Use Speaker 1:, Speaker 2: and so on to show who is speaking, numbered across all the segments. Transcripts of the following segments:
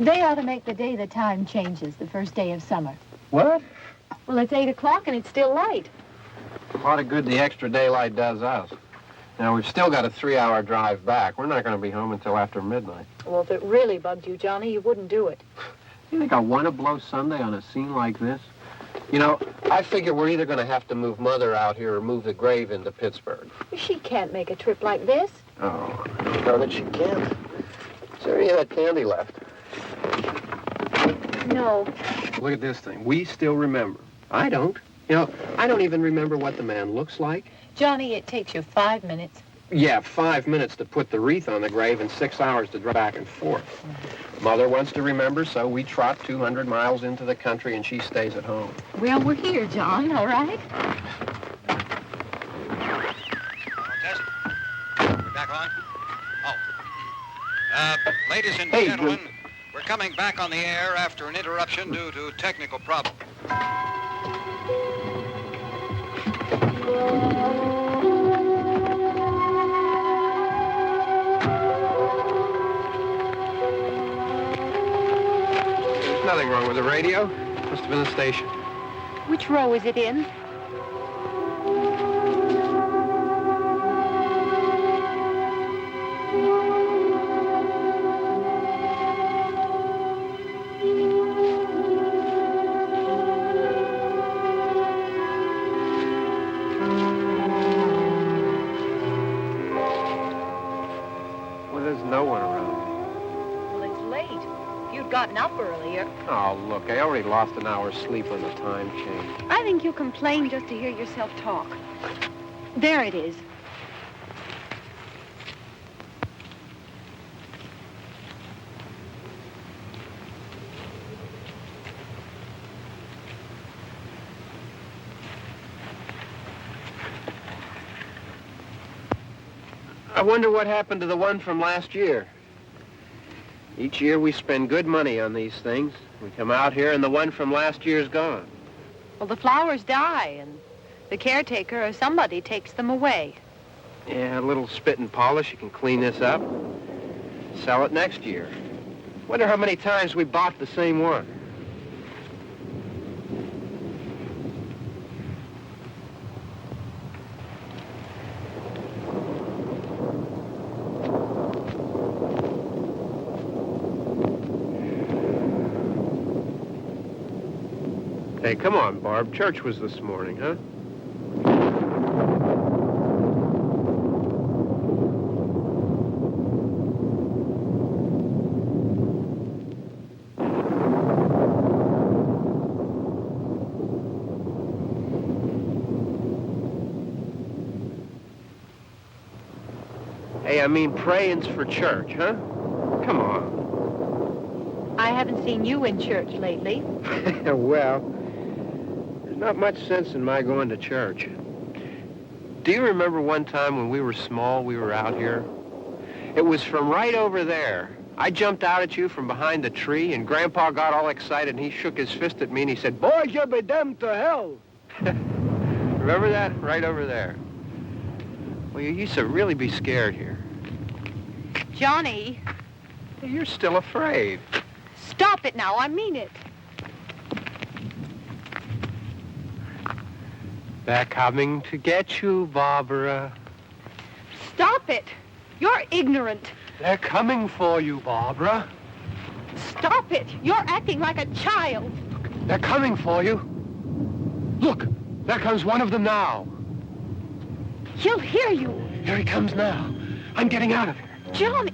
Speaker 1: They ought to make the day the time changes, the first day of summer.
Speaker 2: What?
Speaker 1: Well, it's 8 o'clock and it's still light.
Speaker 2: A lot of good the extra daylight does us. Now, we've still got a 3-hour drive back. We're not going to be home until after midnight.
Speaker 1: Well, if it really bugged you, Johnny, you wouldn't do it.
Speaker 2: You think I want to blow Sunday on a scene like this? You know, I figure we're either going to have to move Mother out here or move the grave into Pittsburgh.
Speaker 1: She can't make a trip like this.
Speaker 2: Oh, I don't know that she can't. Is there any of that candy left?
Speaker 1: No.
Speaker 2: Look at this thing. We still remember. I don't. You know, I don't even remember what the man looks like.
Speaker 1: Johnny, it takes you 5 minutes.
Speaker 2: Yeah, 5 minutes to put the wreath on the grave and 6 hours to drive back and forth. Mother wants to remember, so we trot 200 miles into the country and she stays at home.
Speaker 1: Well, we're here, John, all right?
Speaker 3: Test. We're back on? Oh. Ladies and gentlemen, we're coming back on the air after an interruption due to technical problem.
Speaker 2: There's nothing wrong with the radio. Must have been the station.
Speaker 1: Which row is it in? Gotten up earlier.
Speaker 2: Oh, look, I already lost an hour's sleep on the time change.
Speaker 1: I think you complain just to hear yourself talk. There it is.
Speaker 2: I wonder what happened to the one from last year. Each year we spend good money on these things. We come out here and the one from last year's gone.
Speaker 1: Well, the flowers die and the caretaker or somebody takes them away.
Speaker 2: Yeah, a little spit and polish. You can clean this up. Sell it next year. Wonder how many times we bought the same one. Hey, come on, Barb. Church was this morning, huh? Hey, I mean praying's for church, huh? Come on.
Speaker 1: I haven't seen you in church lately.
Speaker 2: Well, there's not much sense in my going to church. Do you remember one time when we were small, we were out here? It was from right over there. I jumped out at you from behind the tree, and Grandpa got all excited, and he shook his fist at me, and he said, "Boys, you'll be damned to hell." Remember that? Right over there. Well, you used to really be scared here.
Speaker 1: Johnny,
Speaker 2: You're still afraid.
Speaker 1: stop it now. I mean it.
Speaker 2: They're coming to get you, Barbara.
Speaker 1: Stop it. You're ignorant.
Speaker 2: They're coming for you, Barbara.
Speaker 1: Stop it. You're acting like a child.
Speaker 2: They're coming for you. Look, there comes one of them now.
Speaker 1: He'll hear you.
Speaker 2: Here he comes now. I'm getting out of here.
Speaker 1: Johnny.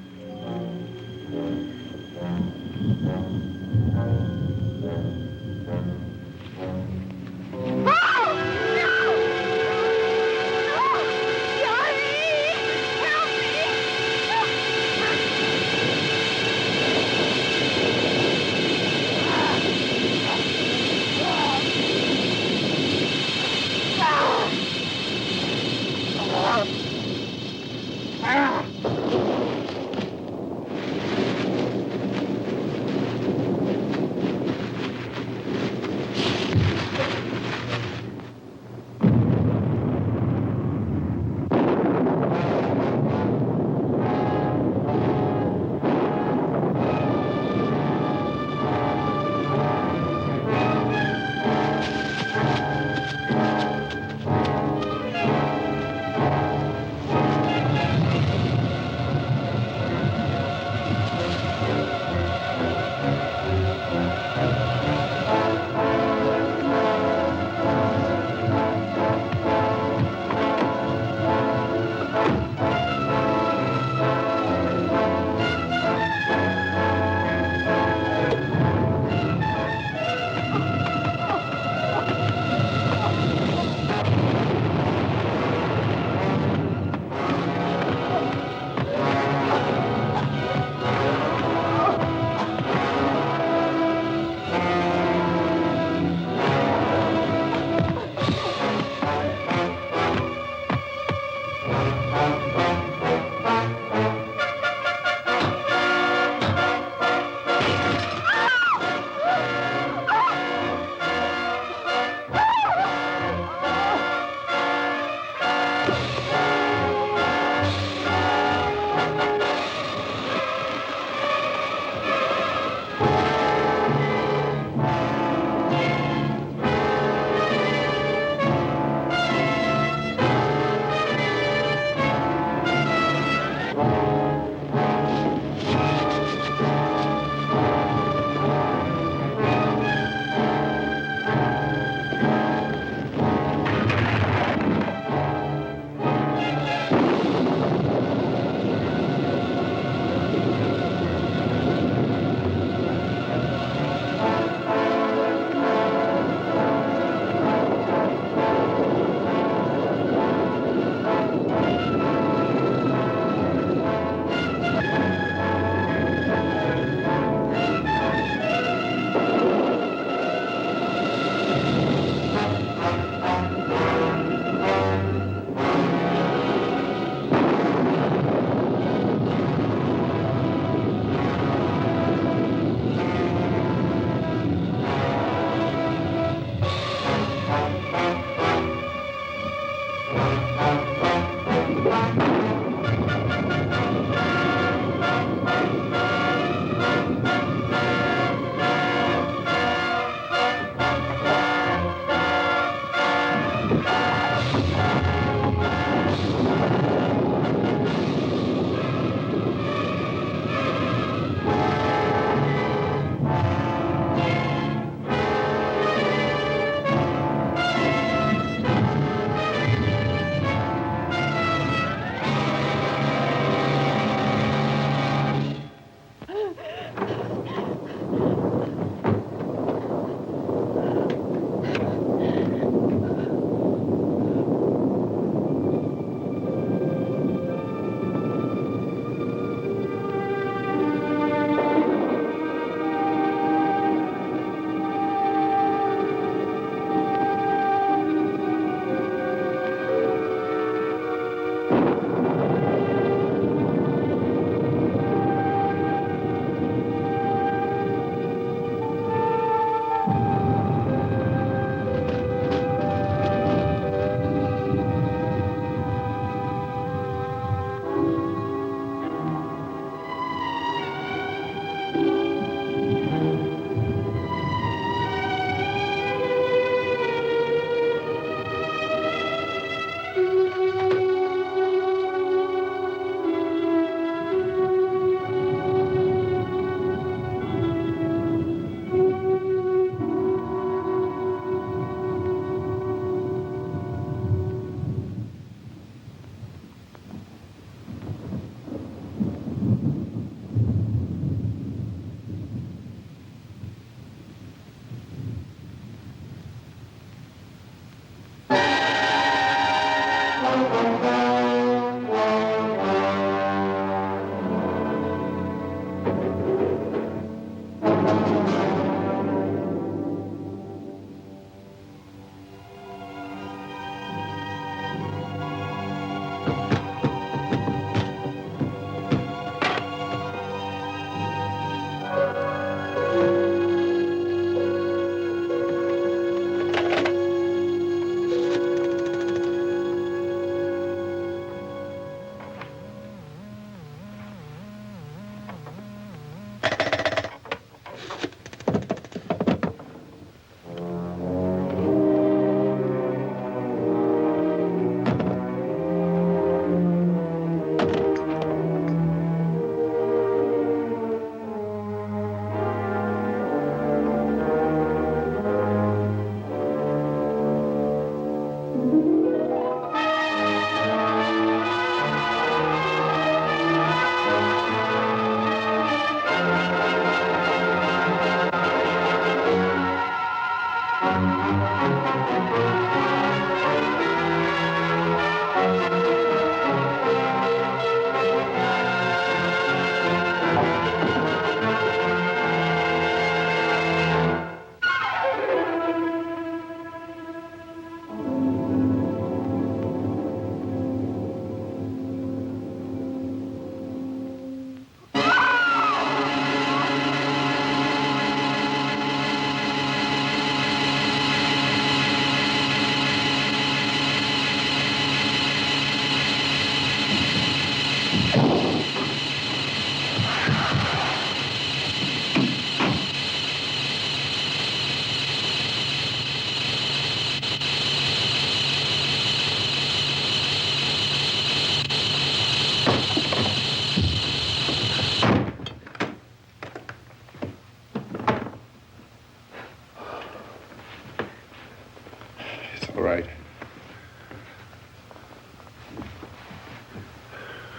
Speaker 4: right.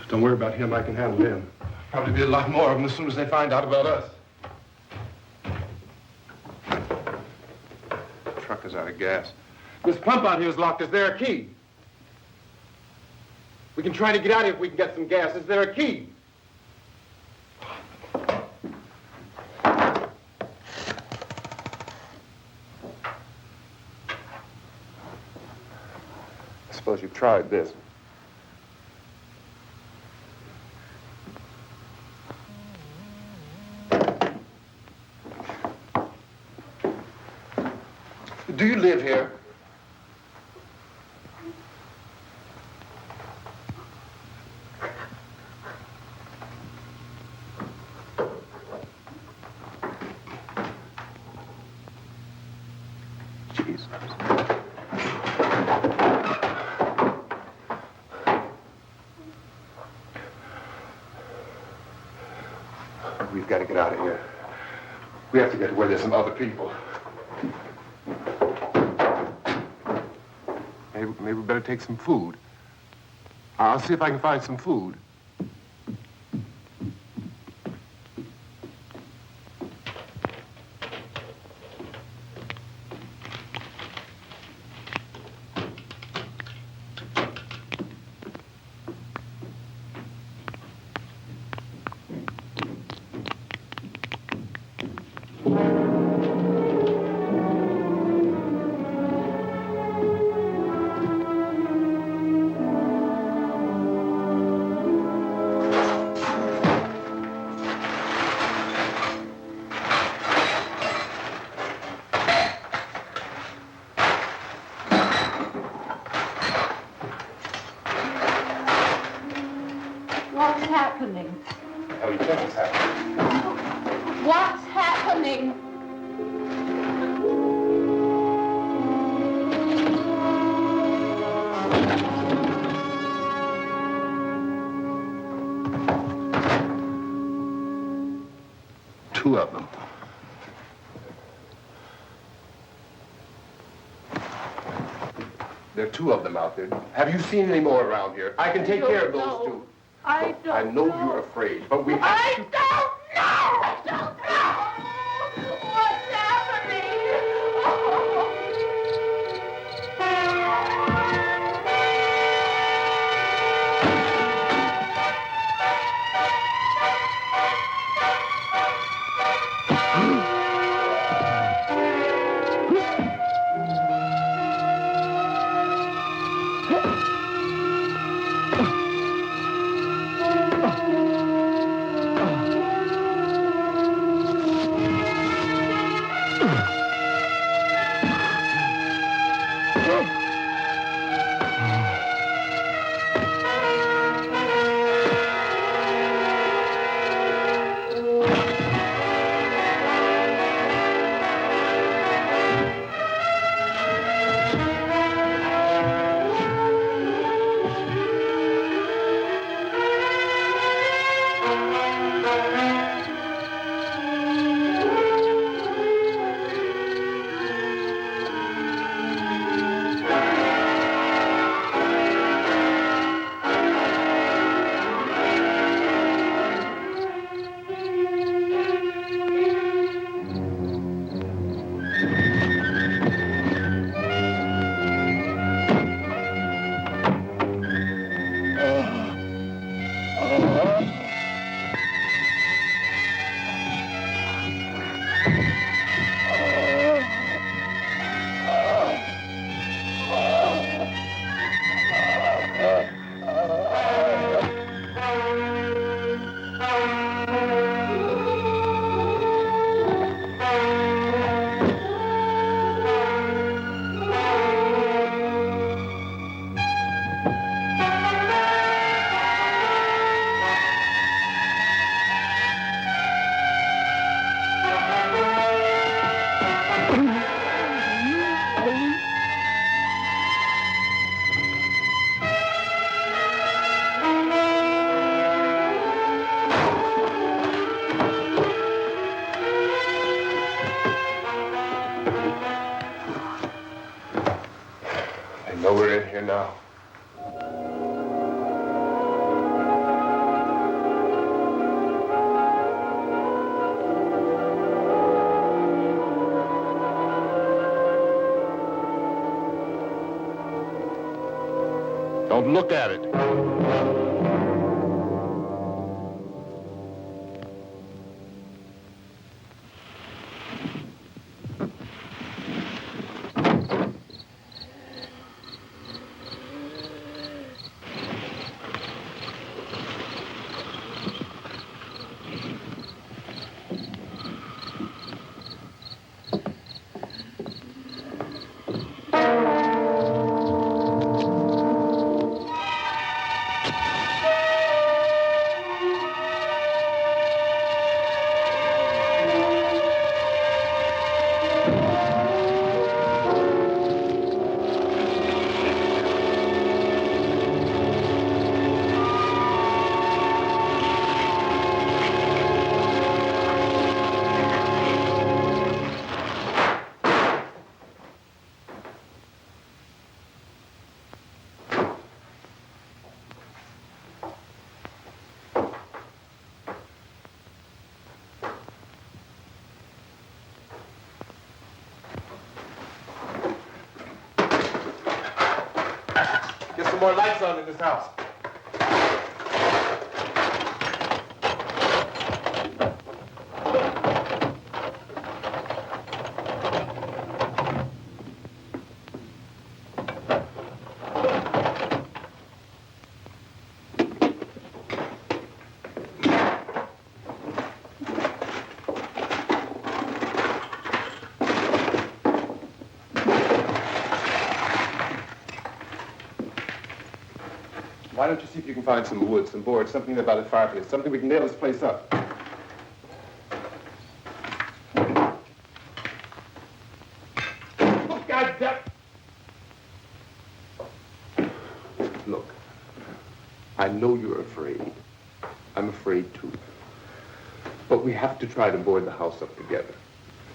Speaker 4: Don't worry about him. I can handle him. Probably be a lot more of them as soon as they find out about us. The truck is out of gas. This pump out here is locked. Is there a key? We can try to get out of here if we can get some gas. Is there a key? I suppose you've tried this. Do you live here? Jesus. We've got to get out of here. We have to get to where there's some other people. Maybe we better take some food. I'll see if I can find some food.
Speaker 1: What's happening?
Speaker 4: How do you think it's happening?
Speaker 1: What's happening?
Speaker 4: Two of them. There are two of them out there. Have you seen any more around here? I can take care of those two.
Speaker 1: I don't
Speaker 4: I know you're afraid, but we have to...
Speaker 1: I don't know! I don't know! What's happening?
Speaker 4: here now. Don't look at it. Get some more lights on in this house. Why don't you see if you can find some wood, some boards, something about a fireplace, something we can nail this place up. Oh, God damn! Look, I know you're afraid. I'm afraid too. But we have to try to board the house up together.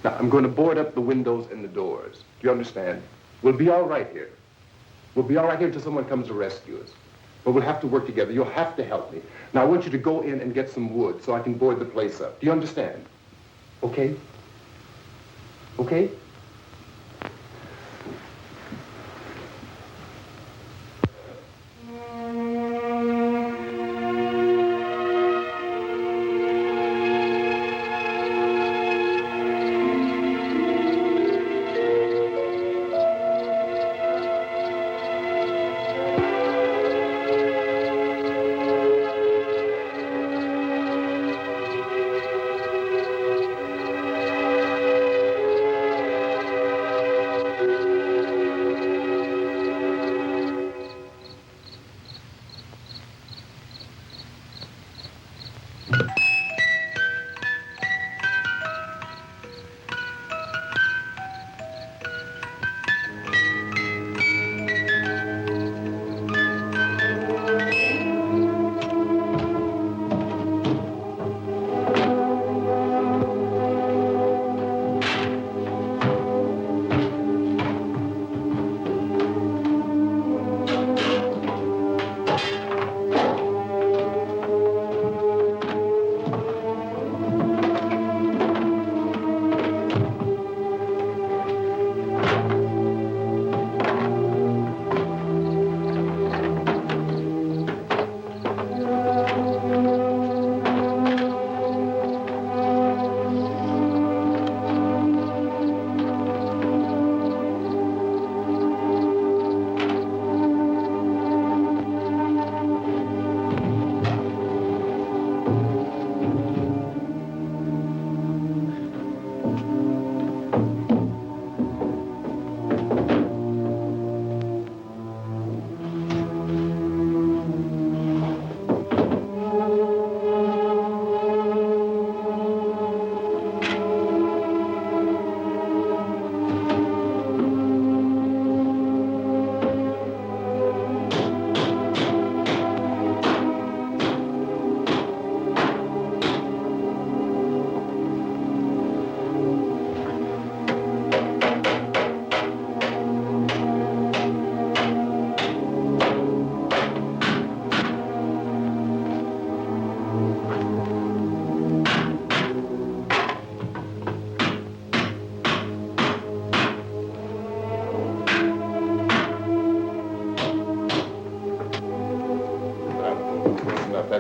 Speaker 4: Now, I'm going to board up the windows and the doors. Do you understand? We'll be all right here. We'll be all right here until someone comes to rescue us. But we'll have to work together. You'll have to help me. Now, I want you to go in and get some wood so I can board the place up. Do you understand? Okay? Okay?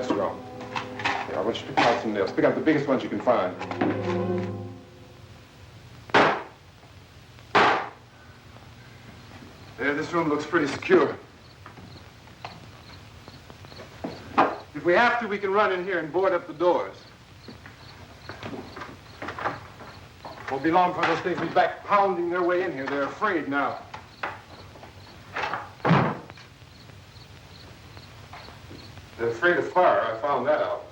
Speaker 4: That's wrong. Here, I want you to pick out some nails. Pick out the biggest ones you can find. There, this room looks pretty secure. If we have to, we can run in here and board up the doors. Won't be long for those things to be back pounding their way in here. They're afraid now. They're afraid of fire. I found that out.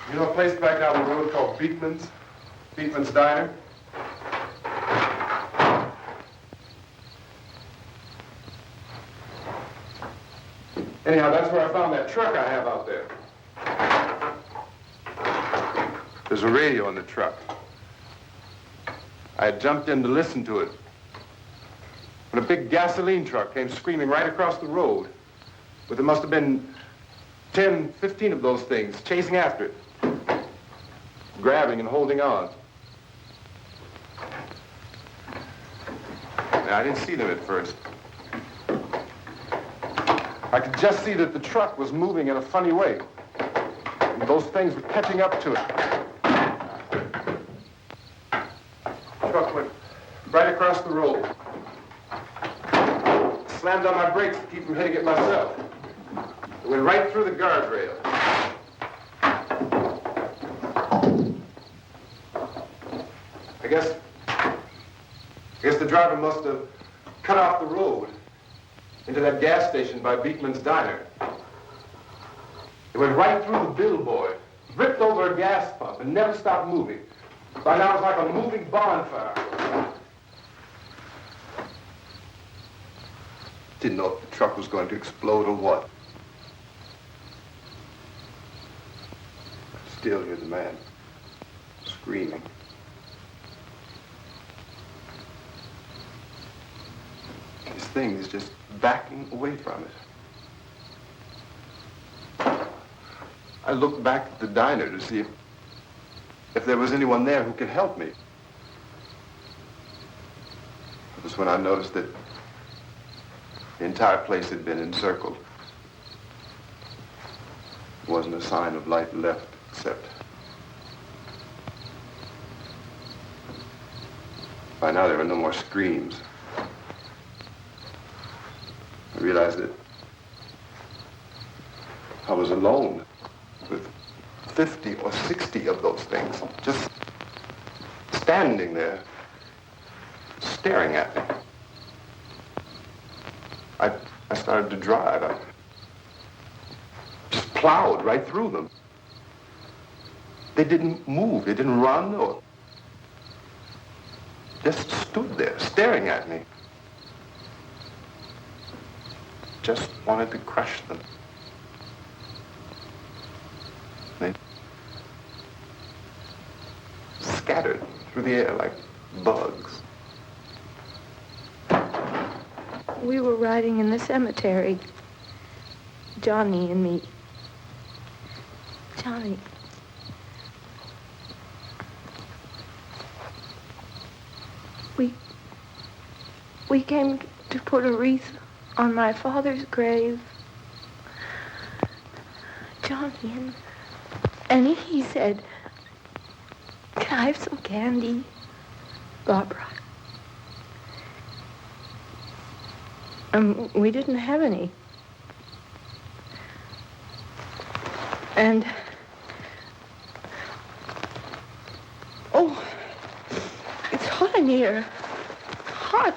Speaker 4: You know a place back down the road called Beekman's? Beekman's Diner? Anyhow, that's where I found that truck I have out there. There's a radio in the truck. I had jumped in to listen to it when a big gasoline truck came screaming right across the road. But there must have been 10, 15 of those things chasing after it, grabbing and holding on. Now, I didn't see them at first. I could just see that the truck was moving in a funny way. And those things were catching up to it. The truck went right across the road. Slammed on my brakes to keep from hitting it myself. It went right through the guardrail. I guess the driver must have cut off the road into that gas station by Beekman's Diner. It went right through the billboard, ripped over a gas pump, and never stopped moving. By now, it was like a moving bonfire. Didn't know if the truck was going to explode or what. Still hear the man screaming. This thing is just backing away from it. I looked back at the diner to see if there was anyone there who could help me. It was when I noticed that the entire place had been encircled. There wasn't a sign of light left except by now there were no more screams. I realized that I was alone with 50 or 60 of those things, just standing there, staring at me. I started to drive. I just plowed right through them. They didn't move, they didn't run or just stood there, staring at me. Just wanted to crush them. They scattered through the air like bugs.
Speaker 5: We were riding in the cemetery, Johnny and me. Johnny. We came to put a wreath on my father's grave. Johnny, and he said, "Can I have some candy, Barbara?" And we didn't have any. And, oh, it's hot in here. Hot.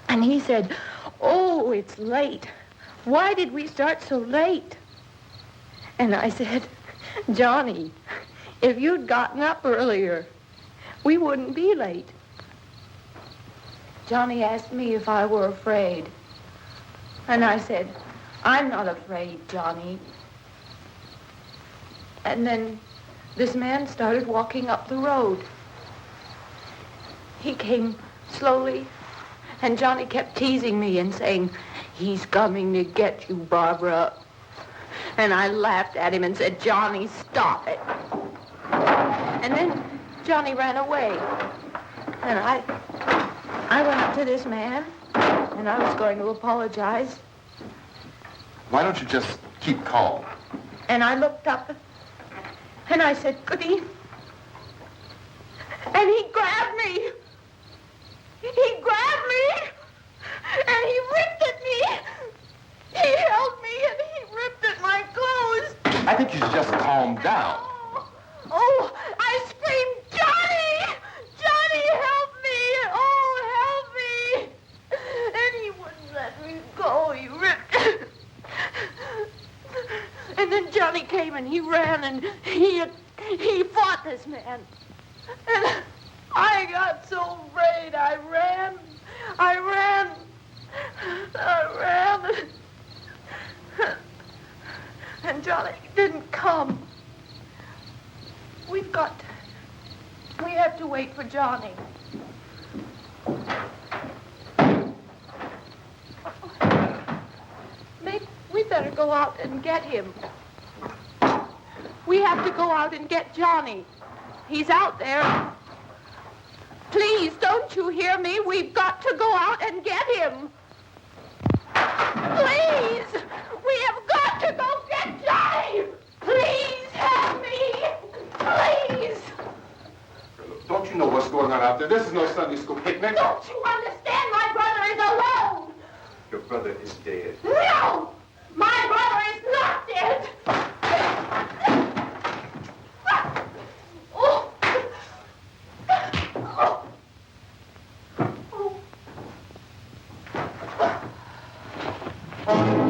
Speaker 5: And he said, "Oh, it's late. Why did we start so late?" And I said, "Johnny, if you'd gotten up earlier, we wouldn't be late." Johnny asked me if I were afraid. And I said, "I'm not afraid, Johnny." And then this man started walking up the road. He came slowly, and Johnny kept teasing me and saying, He's coming to get you, Barbara. And I laughed at him and said, Johnny, stop it. And then Johnny ran away. And I went up to this man, and I was going to apologize.
Speaker 4: Why don't you just keep calm?
Speaker 5: And I looked up, and I said, good evening. And he grabbed me. He grabbed me, and he ripped at me. He held me, and he ripped at my clothes.
Speaker 4: I think you should just calm down.
Speaker 5: Oh, I screamed, Johnny! Johnny, help me! Oh, help me! And he wouldn't let me go. He ripped. And then Johnny came and he ran and he fought this man. And I got so afraid. I ran. And Johnny didn't come. We have to wait for Johnny. Maybe we better go out and get him. We have to go out and get Johnny. He's out there. Please, don't you hear me? We've got to go out and get him. Please! We have got to go get Johnny! Please help me! Please!
Speaker 4: Don't you know what's going on out there? This is no Sunday school picnic.
Speaker 5: Don't you understand? My brother is alone!
Speaker 4: Your brother is dead.
Speaker 5: No! My brother is not dead! Oh. Oh.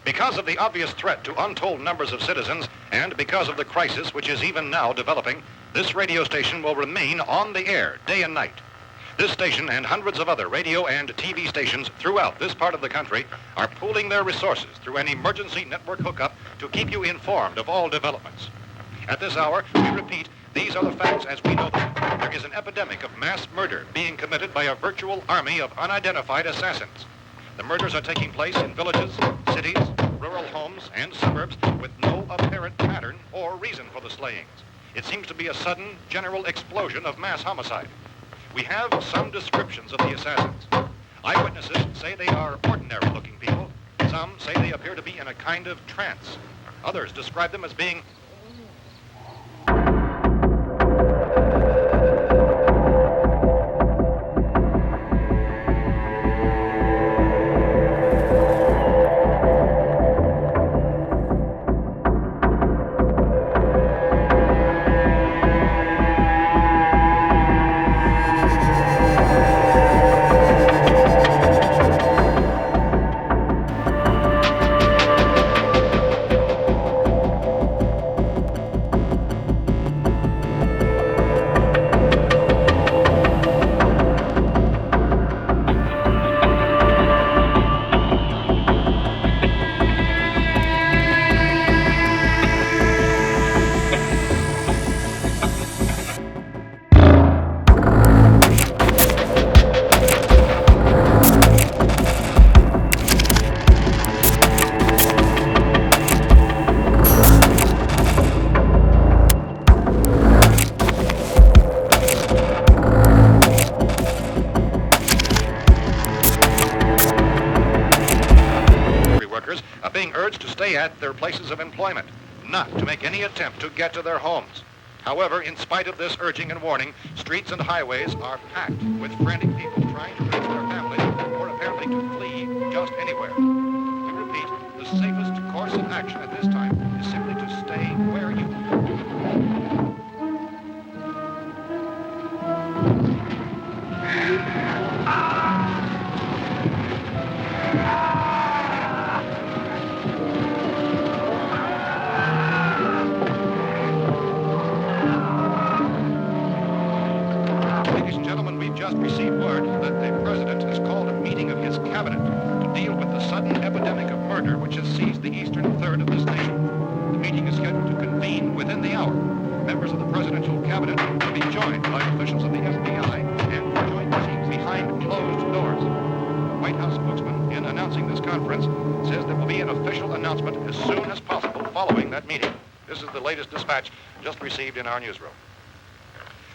Speaker 3: Because of the obvious threat to untold numbers of citizens, and because of the crisis which is even now developing, this radio station will remain on the air day and night. This station and hundreds of other radio and TV stations throughout this part of the country are pooling their resources through an emergency network hookup to keep you informed of all developments. At this hour, we repeat, these are the facts as we know them. There is an epidemic of mass murder being committed by a virtual army of unidentified assassins. The murders are taking place in villages, cities, rural homes, and suburbs with no apparent pattern or reason for the slayings. It seems to be a sudden, general explosion of mass homicide. We have some descriptions of the assassins. Eyewitnesses say they are ordinary-looking people. Some say they appear to be in a kind of trance. Others describe them as being being urged to stay at their places of employment, not to make any attempt to get to their homes. However, in spite of this urging and warning, streets and highways are packed with frantic people trying to reach their families or apparently to flee just anywhere. We repeat, the safest course of action at this time is simply to stay received word that the president has called a meeting of his cabinet to deal with the sudden epidemic of murder which has seized the eastern third of this nation. The meeting is scheduled to convene within the hour. Members of the presidential cabinet will be joined by officials of the FBI and joint teams behind closed doors. The White House spokesman, in announcing this conference, says there will be an official announcement as soon as possible following that meeting. This is the latest dispatch just received in our newsroom.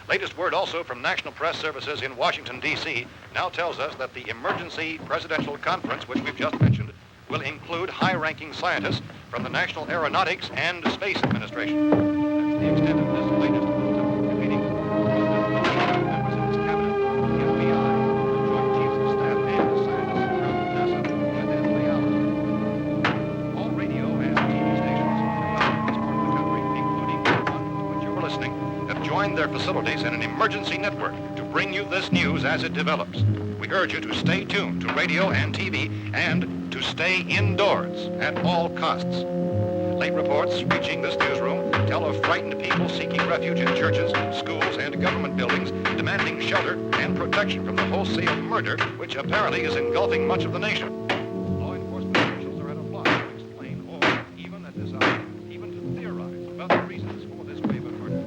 Speaker 3: Latest word also from National Press Services in Washington, D.C. now tells us that the emergency presidential conference, which we've just mentioned, will include high-ranking scientists from the National Aeronautics and Space Administration. That's the extent of this latest bulletin meeting. Members of his cabinet, the FBI, the Joint Chiefs of Staff, and the scientists from NASA within the hour. All radio and TV stations throughout this part of the country, including the one to which you're listening, have joined their facilities in an emergency network to bring you this news as it develops. We urge you to stay tuned to radio and TV and to stay indoors at all costs. Late reports reaching this newsroom tell of frightened people seeking refuge in churches, schools, and government buildings, demanding shelter and protection from the wholesale murder which apparently is engulfing much of the nation. Law enforcement officials are at a loss to explain or, even at this hour, even to theorize about the reasons for this wave of murder.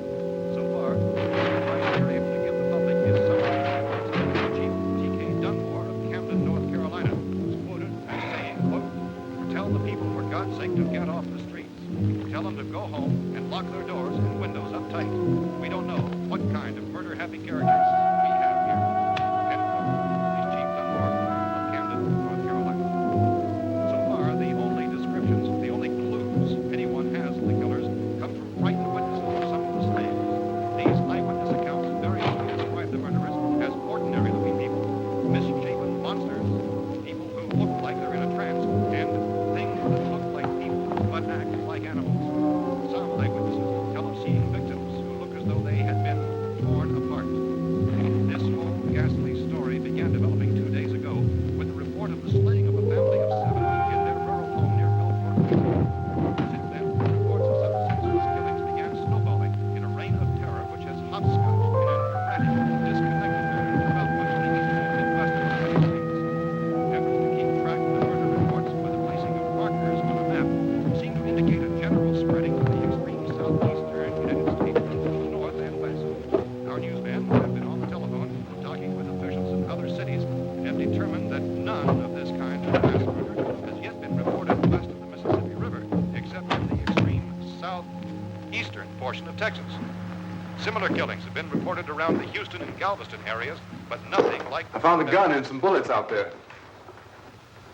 Speaker 3: So far, the advice they're able to give the public is summary of Chief T.K. Dunmore of Camden, North Carolina, who's quoted as saying, quote, "Tell the people, for God's sake, to get off the streets. Tell them to go home and lock their doors and windows up tight. We don't know what kind of murder-happy characters we have here." End quote. He's Chief Dunmore of Camden, North Carolina. So far, the only descriptions, the only clues anyone has of the killers come from frightened witnesses of some of the slaves. These eyewitness accounts variously describe the murderers as ordinary-looking people, misshapen monsters, people who look like they're in a trance, and things that look like people but act like animals. Some eyewitnesses tell of seeing victims who look as though they had been torn apart. This whole ghastly story began developing 2 days ago with the report of the slaying of a family of 7 in their rural home near Gulfport. Since then, reports of such senseless killings began snowballing in a reign of terror which has hopscotched in an erratic, disconnected manner throughout much of the eastern Midwest of the United States. Efforts to keep track of the murder reports by the placing of markers on a map seem to indicate a general spreading of the extreme southeastern United States to the north and west. Our newsmen have been on the telephone talking with officials in other cities and have determined that none of this kind of mass murder has yet been reported west of the Mississippi River, except in the extreme southeastern portion of Texas. Similar killings have been reported around the Houston and Galveston areas, but nothing like
Speaker 4: I found a gun and some bullets out there.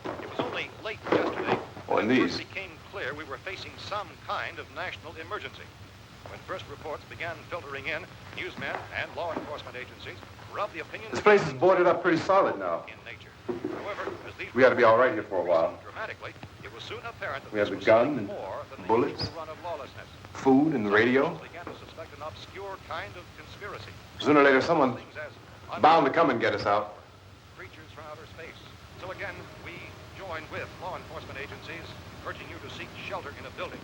Speaker 3: It was only late yesterday
Speaker 4: Oh, and
Speaker 3: when it
Speaker 4: these.
Speaker 3: first became clear we were facing some kind of national emergency. When first reports began filtering in, newsmen and law enforcement agencies were of the opinion
Speaker 4: This place is boarded up pretty solid now.
Speaker 3: in nature. However, as these
Speaker 4: We ought to be all right here for a while.
Speaker 3: dramatically, it was soon apparent that
Speaker 4: We have
Speaker 3: this
Speaker 4: the
Speaker 3: was
Speaker 4: gun
Speaker 3: something
Speaker 4: and
Speaker 3: more than
Speaker 4: bullets.
Speaker 3: the usual run of lawlessness.
Speaker 4: Food and the radio.
Speaker 3: Some began to suspect an obscure kind of conspiracy.
Speaker 4: Sooner or later, someone
Speaker 3: Things as
Speaker 4: bound to come and get us out.
Speaker 3: creatures from outer space. So again, we join with law enforcement agencies, urging you to seek shelter in a building.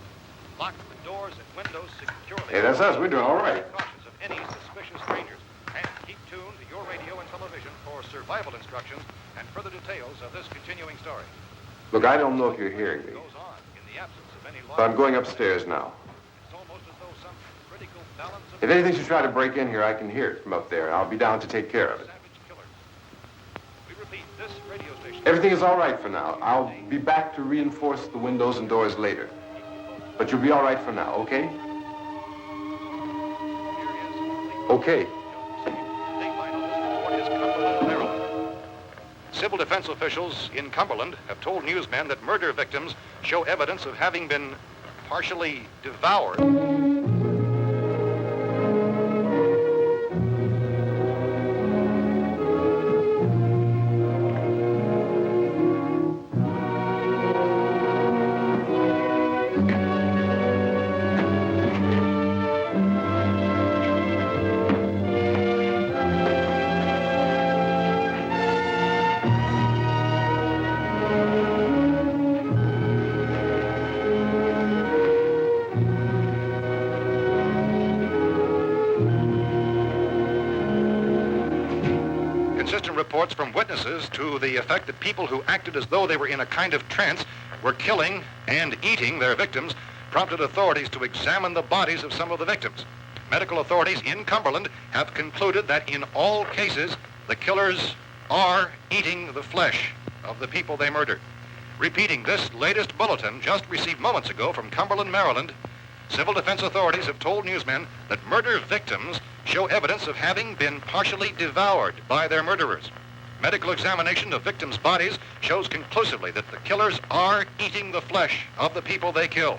Speaker 3: Lock the doors and windows securely.
Speaker 4: Hey, that's us. We're doing all right.
Speaker 3: Cautious of any suspicious strangers. And keep tuned to your radio and television for survival instructions and further details of this continuing story.
Speaker 4: Look, I don't know if you're hearing me,
Speaker 3: Goes on in the absence of any law.
Speaker 4: but I'm going upstairs now.
Speaker 3: It's almost as though some critical balance of
Speaker 4: If anything should try to break in here, I can hear it from up there. I'll be down to take care of it.
Speaker 3: savage killers. We repeat, this radio station.
Speaker 4: Everything is all right for now. I'll be back to reinforce the windows and doors later. But you'll be all right for now, okay? Okay.
Speaker 3: Civil defense officials in Cumberland have told newsmen that murder victims show evidence of having been partially devoured. inconsistent reports from witnesses to the effect that people who acted as though they were in a kind of trance were killing and eating their victims prompted authorities to examine the bodies of some of the victims. Medical authorities in Cumberland have concluded that in all cases, the killers are eating the flesh of the people they murdered. Repeating this latest bulletin just received moments ago from Cumberland, Maryland, civil defense authorities have told newsmen that murder victims show evidence of having been partially devoured by their murderers. Medical examination of victims' bodies shows conclusively that the killers are eating the flesh of the people they kill.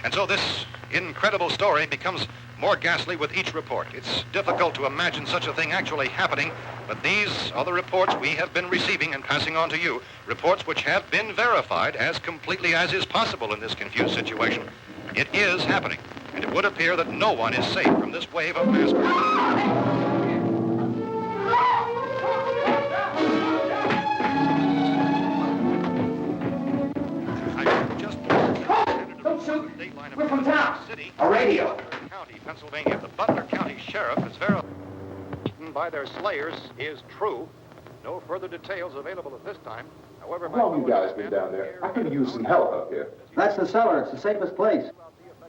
Speaker 3: And so this incredible story becomes more ghastly with each report. It's difficult to imagine such a thing actually happening, but these are the reports we have been receiving and passing on to you, reports which have been verified as completely as is possible in this confused situation. It is happening, and it would appear that no one is safe from this wave of mass murder.
Speaker 6: We're from town. A radio.
Speaker 3: County, Pennsylvania. The Butler County Sheriff is verified by their slayers is true. No further details available at this time. However,
Speaker 4: How long you guys been down there? I could use some help up here.
Speaker 6: That's the cellar. It's the safest place.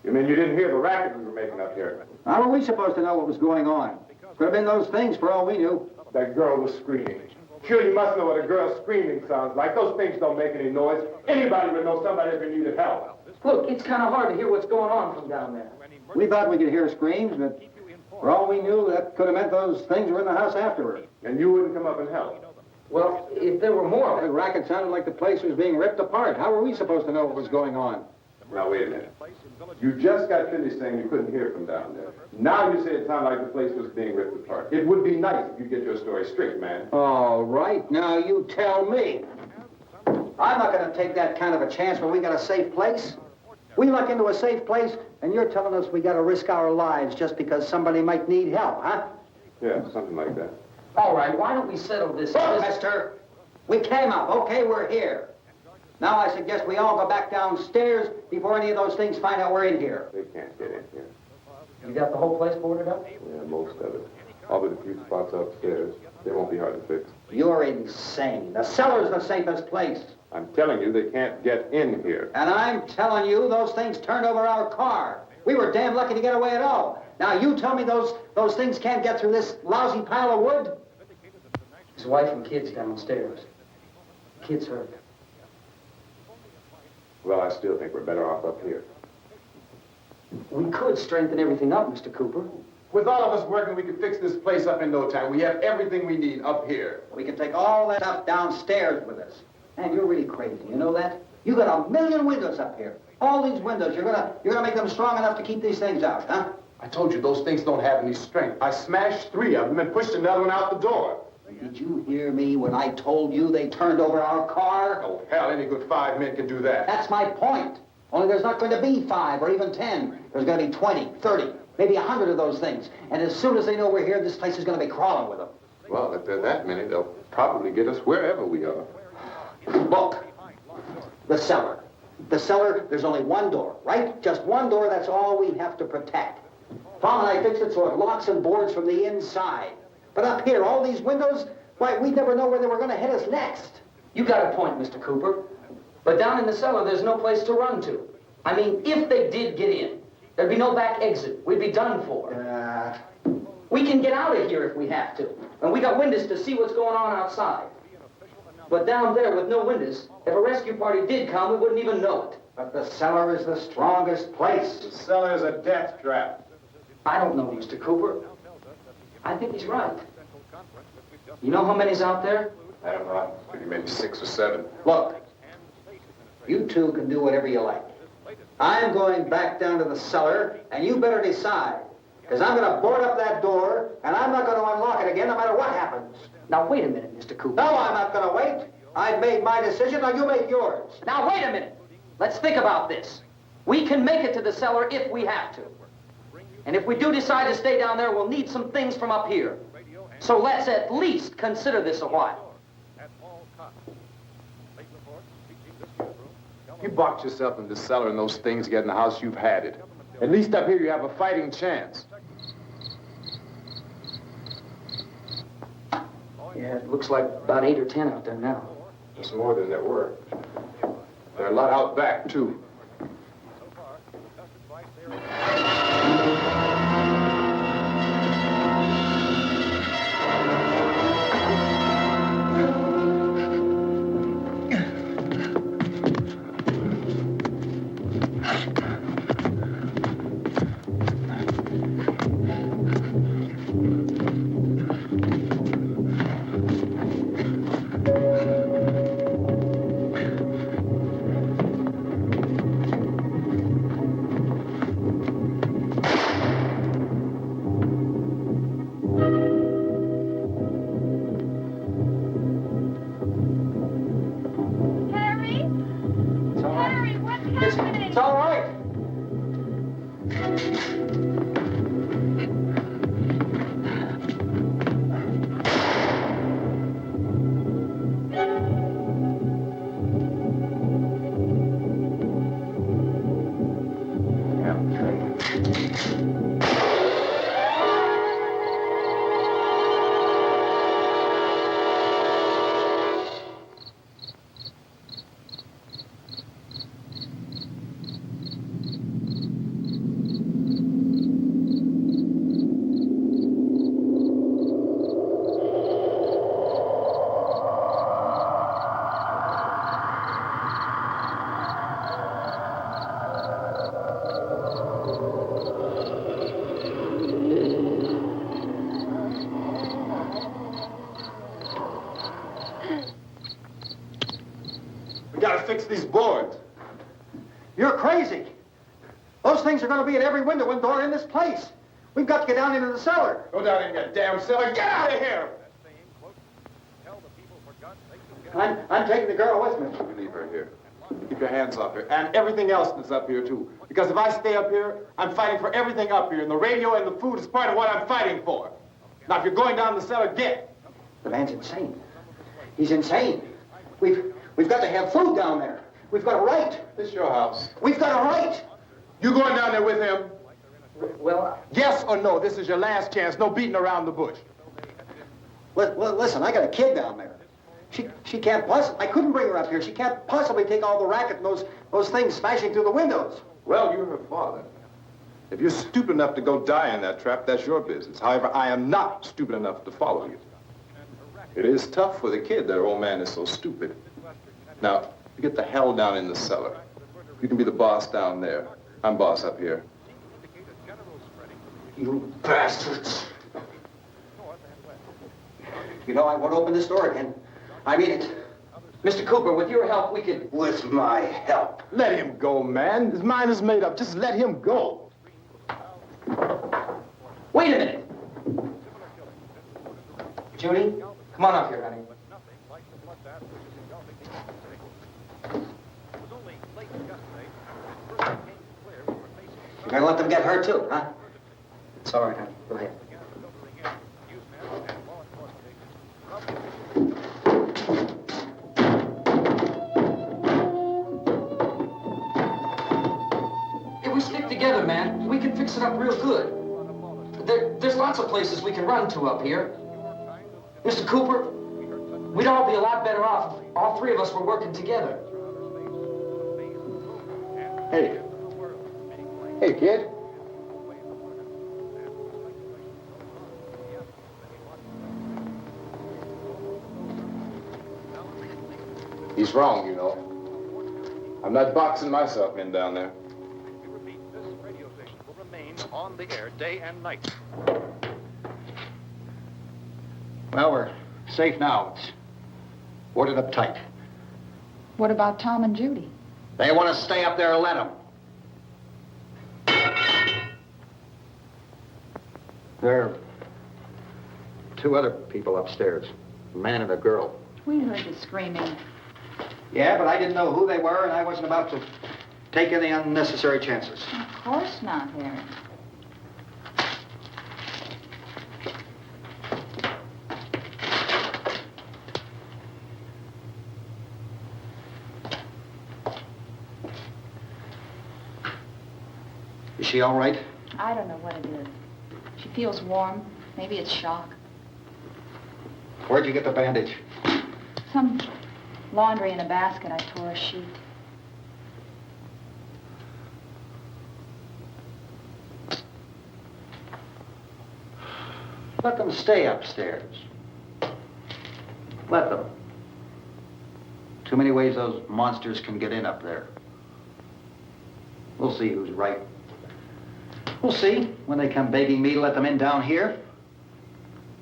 Speaker 4: You mean you didn't hear the racket we were making up here?
Speaker 6: How were we supposed to know what was going on? Could have been those things for all we knew.
Speaker 4: That girl was screaming. Sure, you must know what a girl screaming sounds like. Those things don't make any noise. Anybody would know somebody ever needed help.
Speaker 7: Look, it's kind of hard to hear what's going on from down there.
Speaker 6: We thought we could hear screams, but for all we knew, that could have meant those things were in the house afterward.
Speaker 4: And you wouldn't come up and help?
Speaker 7: Well, if there were more...
Speaker 6: The racket sounded like the place was being ripped apart. How were we supposed to know what was going on?
Speaker 4: Now, wait a minute. You just got finished saying you couldn't hear from down there. Now you say it sounded like the place was being ripped apart. It would be nice if you get your story straight, man.
Speaker 6: All right, now you tell me. I'm not going to take that kind of a chance when we got a safe place. We luck into a safe place, and you're telling us we got to risk our lives just because somebody might need help, huh?
Speaker 4: Yeah, something like that.
Speaker 7: All right, why don't we settle this?
Speaker 6: Look, mister, we came up. Okay, we're here. Now I suggest we all go back downstairs before any of those things find out we're in here.
Speaker 4: They can't get in here.
Speaker 7: You got the whole place boarded up?
Speaker 4: Yeah, most of it. All but a few spots upstairs. They won't be hard to fix.
Speaker 6: You're insane. The cellar's the safest place.
Speaker 4: I'm telling you, they can't get in here.
Speaker 6: And I'm telling you, those things turned over our car. We were damn lucky to get away at all. Now you tell me those things can't get through this lousy pile of wood?
Speaker 7: His wife and kids downstairs. Kids hurt.
Speaker 4: Well, I still think we're better off up here.
Speaker 7: We could strengthen everything up, Mr. Cooper.
Speaker 4: With all of us working, we could fix this place up in no time. We have everything we need up here.
Speaker 6: We can take all that stuff downstairs with us. Man, you're really crazy. You know that? You got 1 million windows up here. All these windows, you're gonna make them strong enough to keep these things out, huh?
Speaker 4: I told you, those things don't have any strength. I smashed 3 of them and pushed another one out the door.
Speaker 6: Did you hear me when I told you they turned over our car?
Speaker 4: Oh, hell, any good 5 men can do that.
Speaker 6: That's my point. Only there's not going to be 5 or even 10. There's going to be 20, 30, maybe 100 of those things. And as soon as they know we're here, this place is going to be crawling with them.
Speaker 4: Well, if there are that many, they'll probably get us wherever we are.
Speaker 6: Look, the cellar. The cellar, there's only one door, right? Just one door, that's all we have to protect. Tom and I fixed it so it locks and boards from the inside. But up here, all these windows, why, we'd never know where they were going to hit us next.
Speaker 7: You got a point, Mr. Cooper. But down in the cellar, there's no place to run to. I mean, if they did get in, there'd be no back exit. We'd be done for. We can get out of here if we have to. And we got windows to see what's going on outside. But down there with no windows, if a rescue party did come, we wouldn't even know it.
Speaker 6: But the cellar is the strongest place.
Speaker 4: The cellar is a death trap.
Speaker 7: I don't know, Mr. Cooper. I think he's right. You know how many's out there?
Speaker 4: I don't know. Maybe 6 or 7.
Speaker 6: Look, you two can do whatever you like. I'm going back down to the cellar, and you better decide. Because I'm going to board up that door, and I'm not going to unlock it again no matter what happens.
Speaker 7: Now, wait a minute, Mr. Cooper.
Speaker 6: No, I'm not going to wait. I've made my decision, now you make yours.
Speaker 7: Now, wait a minute. Let's think about this. We can make it to the cellar if we have to. And if we do decide to stay down there, we'll need some things from up here. So let's at least consider this a while.
Speaker 4: You box yourself in the cellar and those things get in the house, you've had it. At least up here you have a fighting chance.
Speaker 7: Yeah, it looks like about 8 or 10 out there now.
Speaker 4: It's more than there were. There are a lot out back, too.
Speaker 6: It's all right.
Speaker 8: We gotta fix these boards.
Speaker 6: You're crazy. Those things are going to be at every window and door in this place. We've got to get down into the cellar.
Speaker 8: Go down in that damn cellar. Get out of here!
Speaker 6: I'm taking the girl with me.
Speaker 8: You leave her here. Keep your hands off her. And everything else that's up here, too. Because if I stay up here, I'm fighting for everything up here. And the radio and the food is part of what I'm fighting for. Now, if you're going down the cellar, get.
Speaker 6: The man's insane. He's insane. We've got to have food down there. We've got a right.
Speaker 8: This is your house.
Speaker 6: We've got a right.
Speaker 8: You going down there with him?
Speaker 7: Well,
Speaker 8: Yes or no? This is your last chance. No beating around the bush.
Speaker 6: Listen, I got a kid down there. She can't possibly, I couldn't bring her up here. She can't possibly take all the racket and those things smashing through the windows.
Speaker 8: Well, you're her father. If you're stupid enough to go die in that trap, that's your business. However, I am not stupid enough to follow you. It is tough for the kid that her old man is so stupid. Now, you get the hell down in the cellar. You can be the boss down there. I'm boss up here.
Speaker 6: You bastards. You know, I won't open this door again. I mean it.
Speaker 7: Mr. Cooper, with your help, we could...
Speaker 6: With my help.
Speaker 8: Let him go, man. His mind is made up. Just let him go.
Speaker 7: Wait a minute. Judy, come on up here, honey.
Speaker 6: You're gonna let them get hurt too, huh?
Speaker 7: It's all right, honey. Go ahead. If we stick together, man, we can fix it up real good. There's lots of places we can run to up here. Mr. Cooper, we'd all be a lot better off if all three of us were working together.
Speaker 8: Hey. Hey, kid. He's wrong, you know. I'm not boxing myself in down there.
Speaker 3: We repeat, this radio station will remain on the air day and night.
Speaker 6: Well, we're safe now. It's boarded up tight.
Speaker 9: What about Tom and Judy?
Speaker 6: They want to stay up there, let them. There are two other people upstairs, a man and a girl.
Speaker 9: We heard the screaming.
Speaker 6: Yeah, but I didn't know who they were, and I wasn't about to take any unnecessary chances.
Speaker 9: Of course not, Harry.
Speaker 6: Is she all right?
Speaker 9: I don't know what it is. She feels warm. Maybe it's shock.
Speaker 6: Where'd you get the bandage?
Speaker 9: Some laundry in a basket. I tore a sheet.
Speaker 6: Let them stay upstairs. Let them. Too many ways those monsters can get in up there. We'll see who's right. We'll see when they come begging me to let them in down here.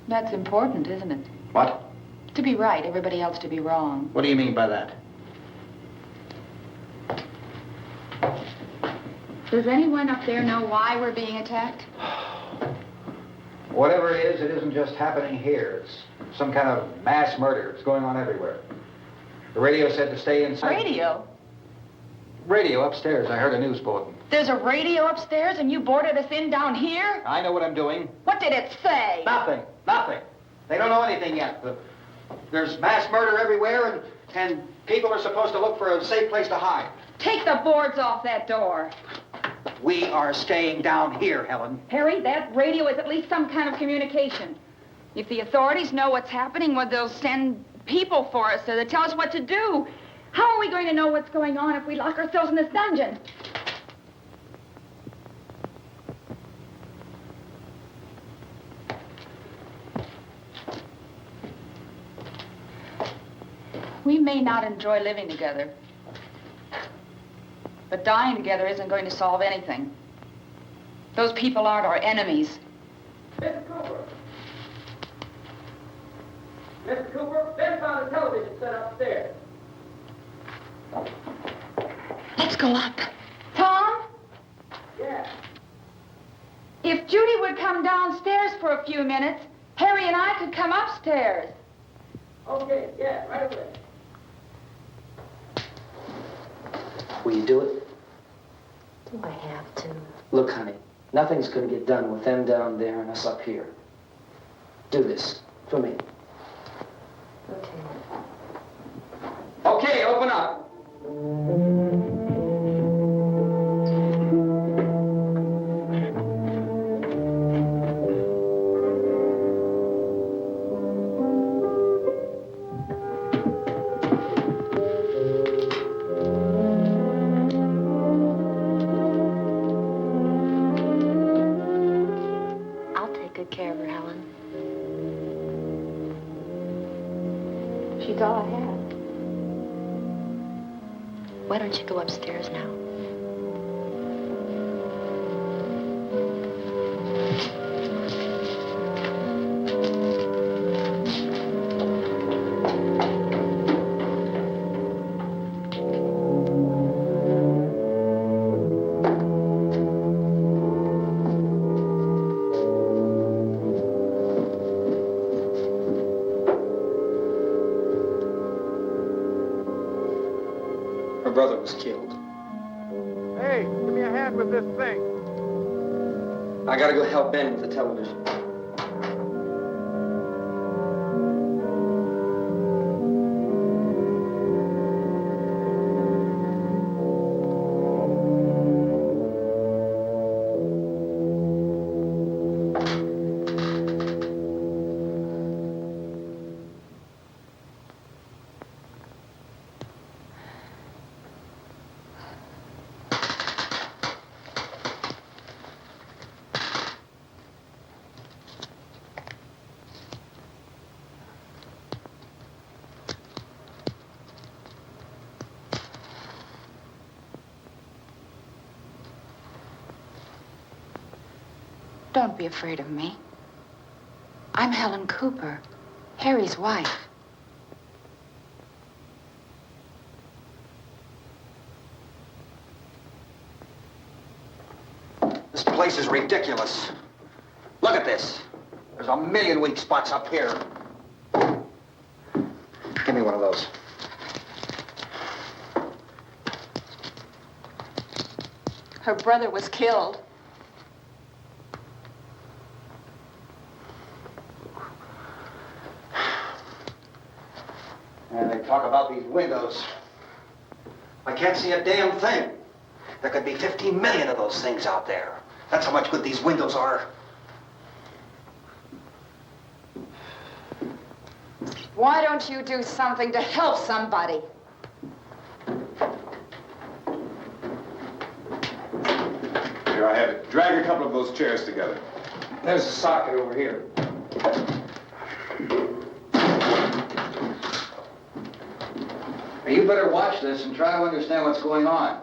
Speaker 9: That's important, isn't it?
Speaker 6: What?
Speaker 9: To be right, everybody else to be wrong.
Speaker 6: What do you mean by that?
Speaker 9: Does anyone up there know why we're being attacked?
Speaker 6: Whatever it isn't just happening here. It's some kind of mass murder. It's going on everywhere. The radio said to stay inside.
Speaker 9: Radio?
Speaker 6: Radio upstairs. I heard a news bulletin.
Speaker 9: There's a radio upstairs and you boarded us in down here?
Speaker 6: I know what I'm doing.
Speaker 9: What did it say?
Speaker 6: Nothing. Nothing. They don't know anything yet. There's mass murder everywhere, and people are supposed to look for a safe place to hide.
Speaker 9: Take the boards off that door.
Speaker 6: We are staying down here, Helen.
Speaker 9: Harry, that radio is at least some kind of communication. If the authorities know what's happening, well, they'll send people for us to tell us what to do. How are we going to know what's going on if we lock ourselves in this dungeon? We may not enjoy living together, but dying together isn't going to solve anything. Those people aren't our enemies.
Speaker 7: Mr. Cooper! Mr. Cooper, Ben found a television set upstairs.
Speaker 5: Let's go up.
Speaker 9: Tom?
Speaker 7: Yeah.
Speaker 9: If Judy would come downstairs for a few minutes, Harry and I could come upstairs.
Speaker 7: Okay, yeah, right away.
Speaker 6: Will you do it?
Speaker 5: Do I have to?
Speaker 7: Look, honey, nothing's going to get done with them down there and us up here. Do this for me.
Speaker 5: Okay.
Speaker 7: Okay, open up.
Speaker 5: I'll take good care of her, Helen. She's all I have. Why don't you go upstairs now?
Speaker 6: Her brother was killed.
Speaker 2: Hey, give me a hand with this thing.
Speaker 7: I gotta go help Ben with the television.
Speaker 9: Don't be afraid of me. I'm Helen Cooper, Harry's wife.
Speaker 6: This place is ridiculous. Look at this. There's a million weak spots up here. Give me one of those.
Speaker 9: Her brother was killed.
Speaker 6: And they talk about these windows. I can't see a damn thing. There could be 15 million of those things out there. That's how much good these windows are.
Speaker 10: Why don't you do something to help somebody?
Speaker 8: Here, I have it. Drag a couple of those chairs together.
Speaker 7: There's a socket over here. Now, you better watch this and try to understand what's going on.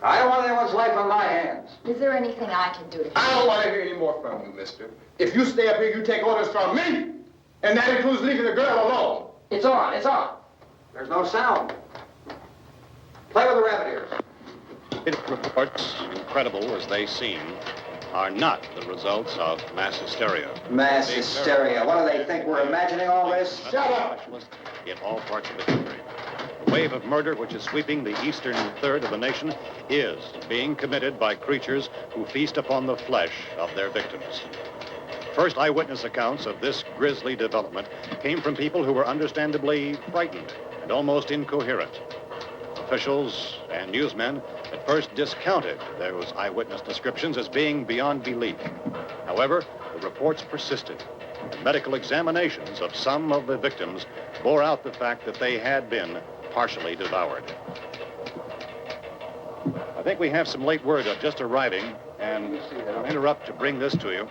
Speaker 7: I don't want anyone's life on my hands.
Speaker 10: Is there anything I can do to help?
Speaker 8: I don't want to hear any more from you, mister. If you stay up here, you take orders from me. And that includes leaving the girl alone.
Speaker 7: It's on, it's on.
Speaker 6: There's no sound. Play with the rabbit ears.
Speaker 3: Reports, incredible as they seem, are not the results of mass hysteria.
Speaker 6: Mass hysteria. What do they think? We're imagining all this?
Speaker 8: Shut up!
Speaker 3: In all parts of the country. The wave of murder which is sweeping the eastern third of the nation is being committed by creatures who feast upon the flesh of their victims. First eyewitness accounts of this grisly development came from people who were understandably frightened and almost incoherent. Officials and newsmen at first discounted those eyewitness descriptions as being beyond belief. However, the reports persisted, and medical examinations of some of the victims bore out the fact that they had been partially devoured. I think we have some late word just arriving, and I'll interrupt to bring this to you.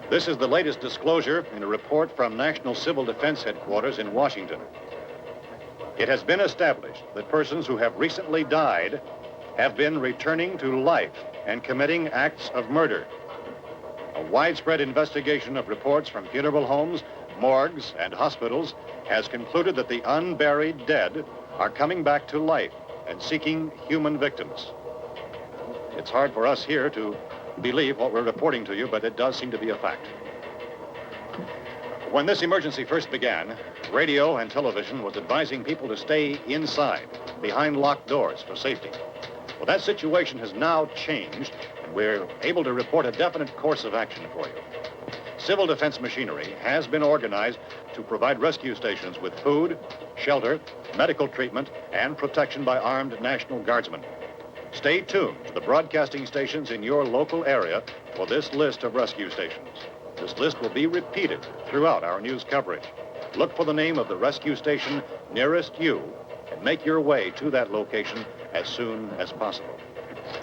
Speaker 3: This is the latest disclosure in a report from National Civil Defense Headquarters in Washington. It has been established that persons who have recently died have been returning to life and committing acts of murder. A widespread investigation of reports from funeral homes, morgues, and hospitals has concluded that the unburied dead are coming back to life and seeking human victims. It's hard for us here to believe what we're reporting to you, but it does seem to be a fact. When this emergency first began, radio and television was advising people to stay inside, behind locked doors for safety. Well, that situation has now changed, and we're able to report a definite course of action for you. Civil defense machinery has been organized to provide rescue stations with food, shelter, medical treatment, and protection by armed National Guardsmen. Stay tuned to the broadcasting stations in your local area for this list of rescue stations. This list will be repeated throughout our news coverage. Look for the name of the rescue station nearest you and make your way to that location as soon as possible.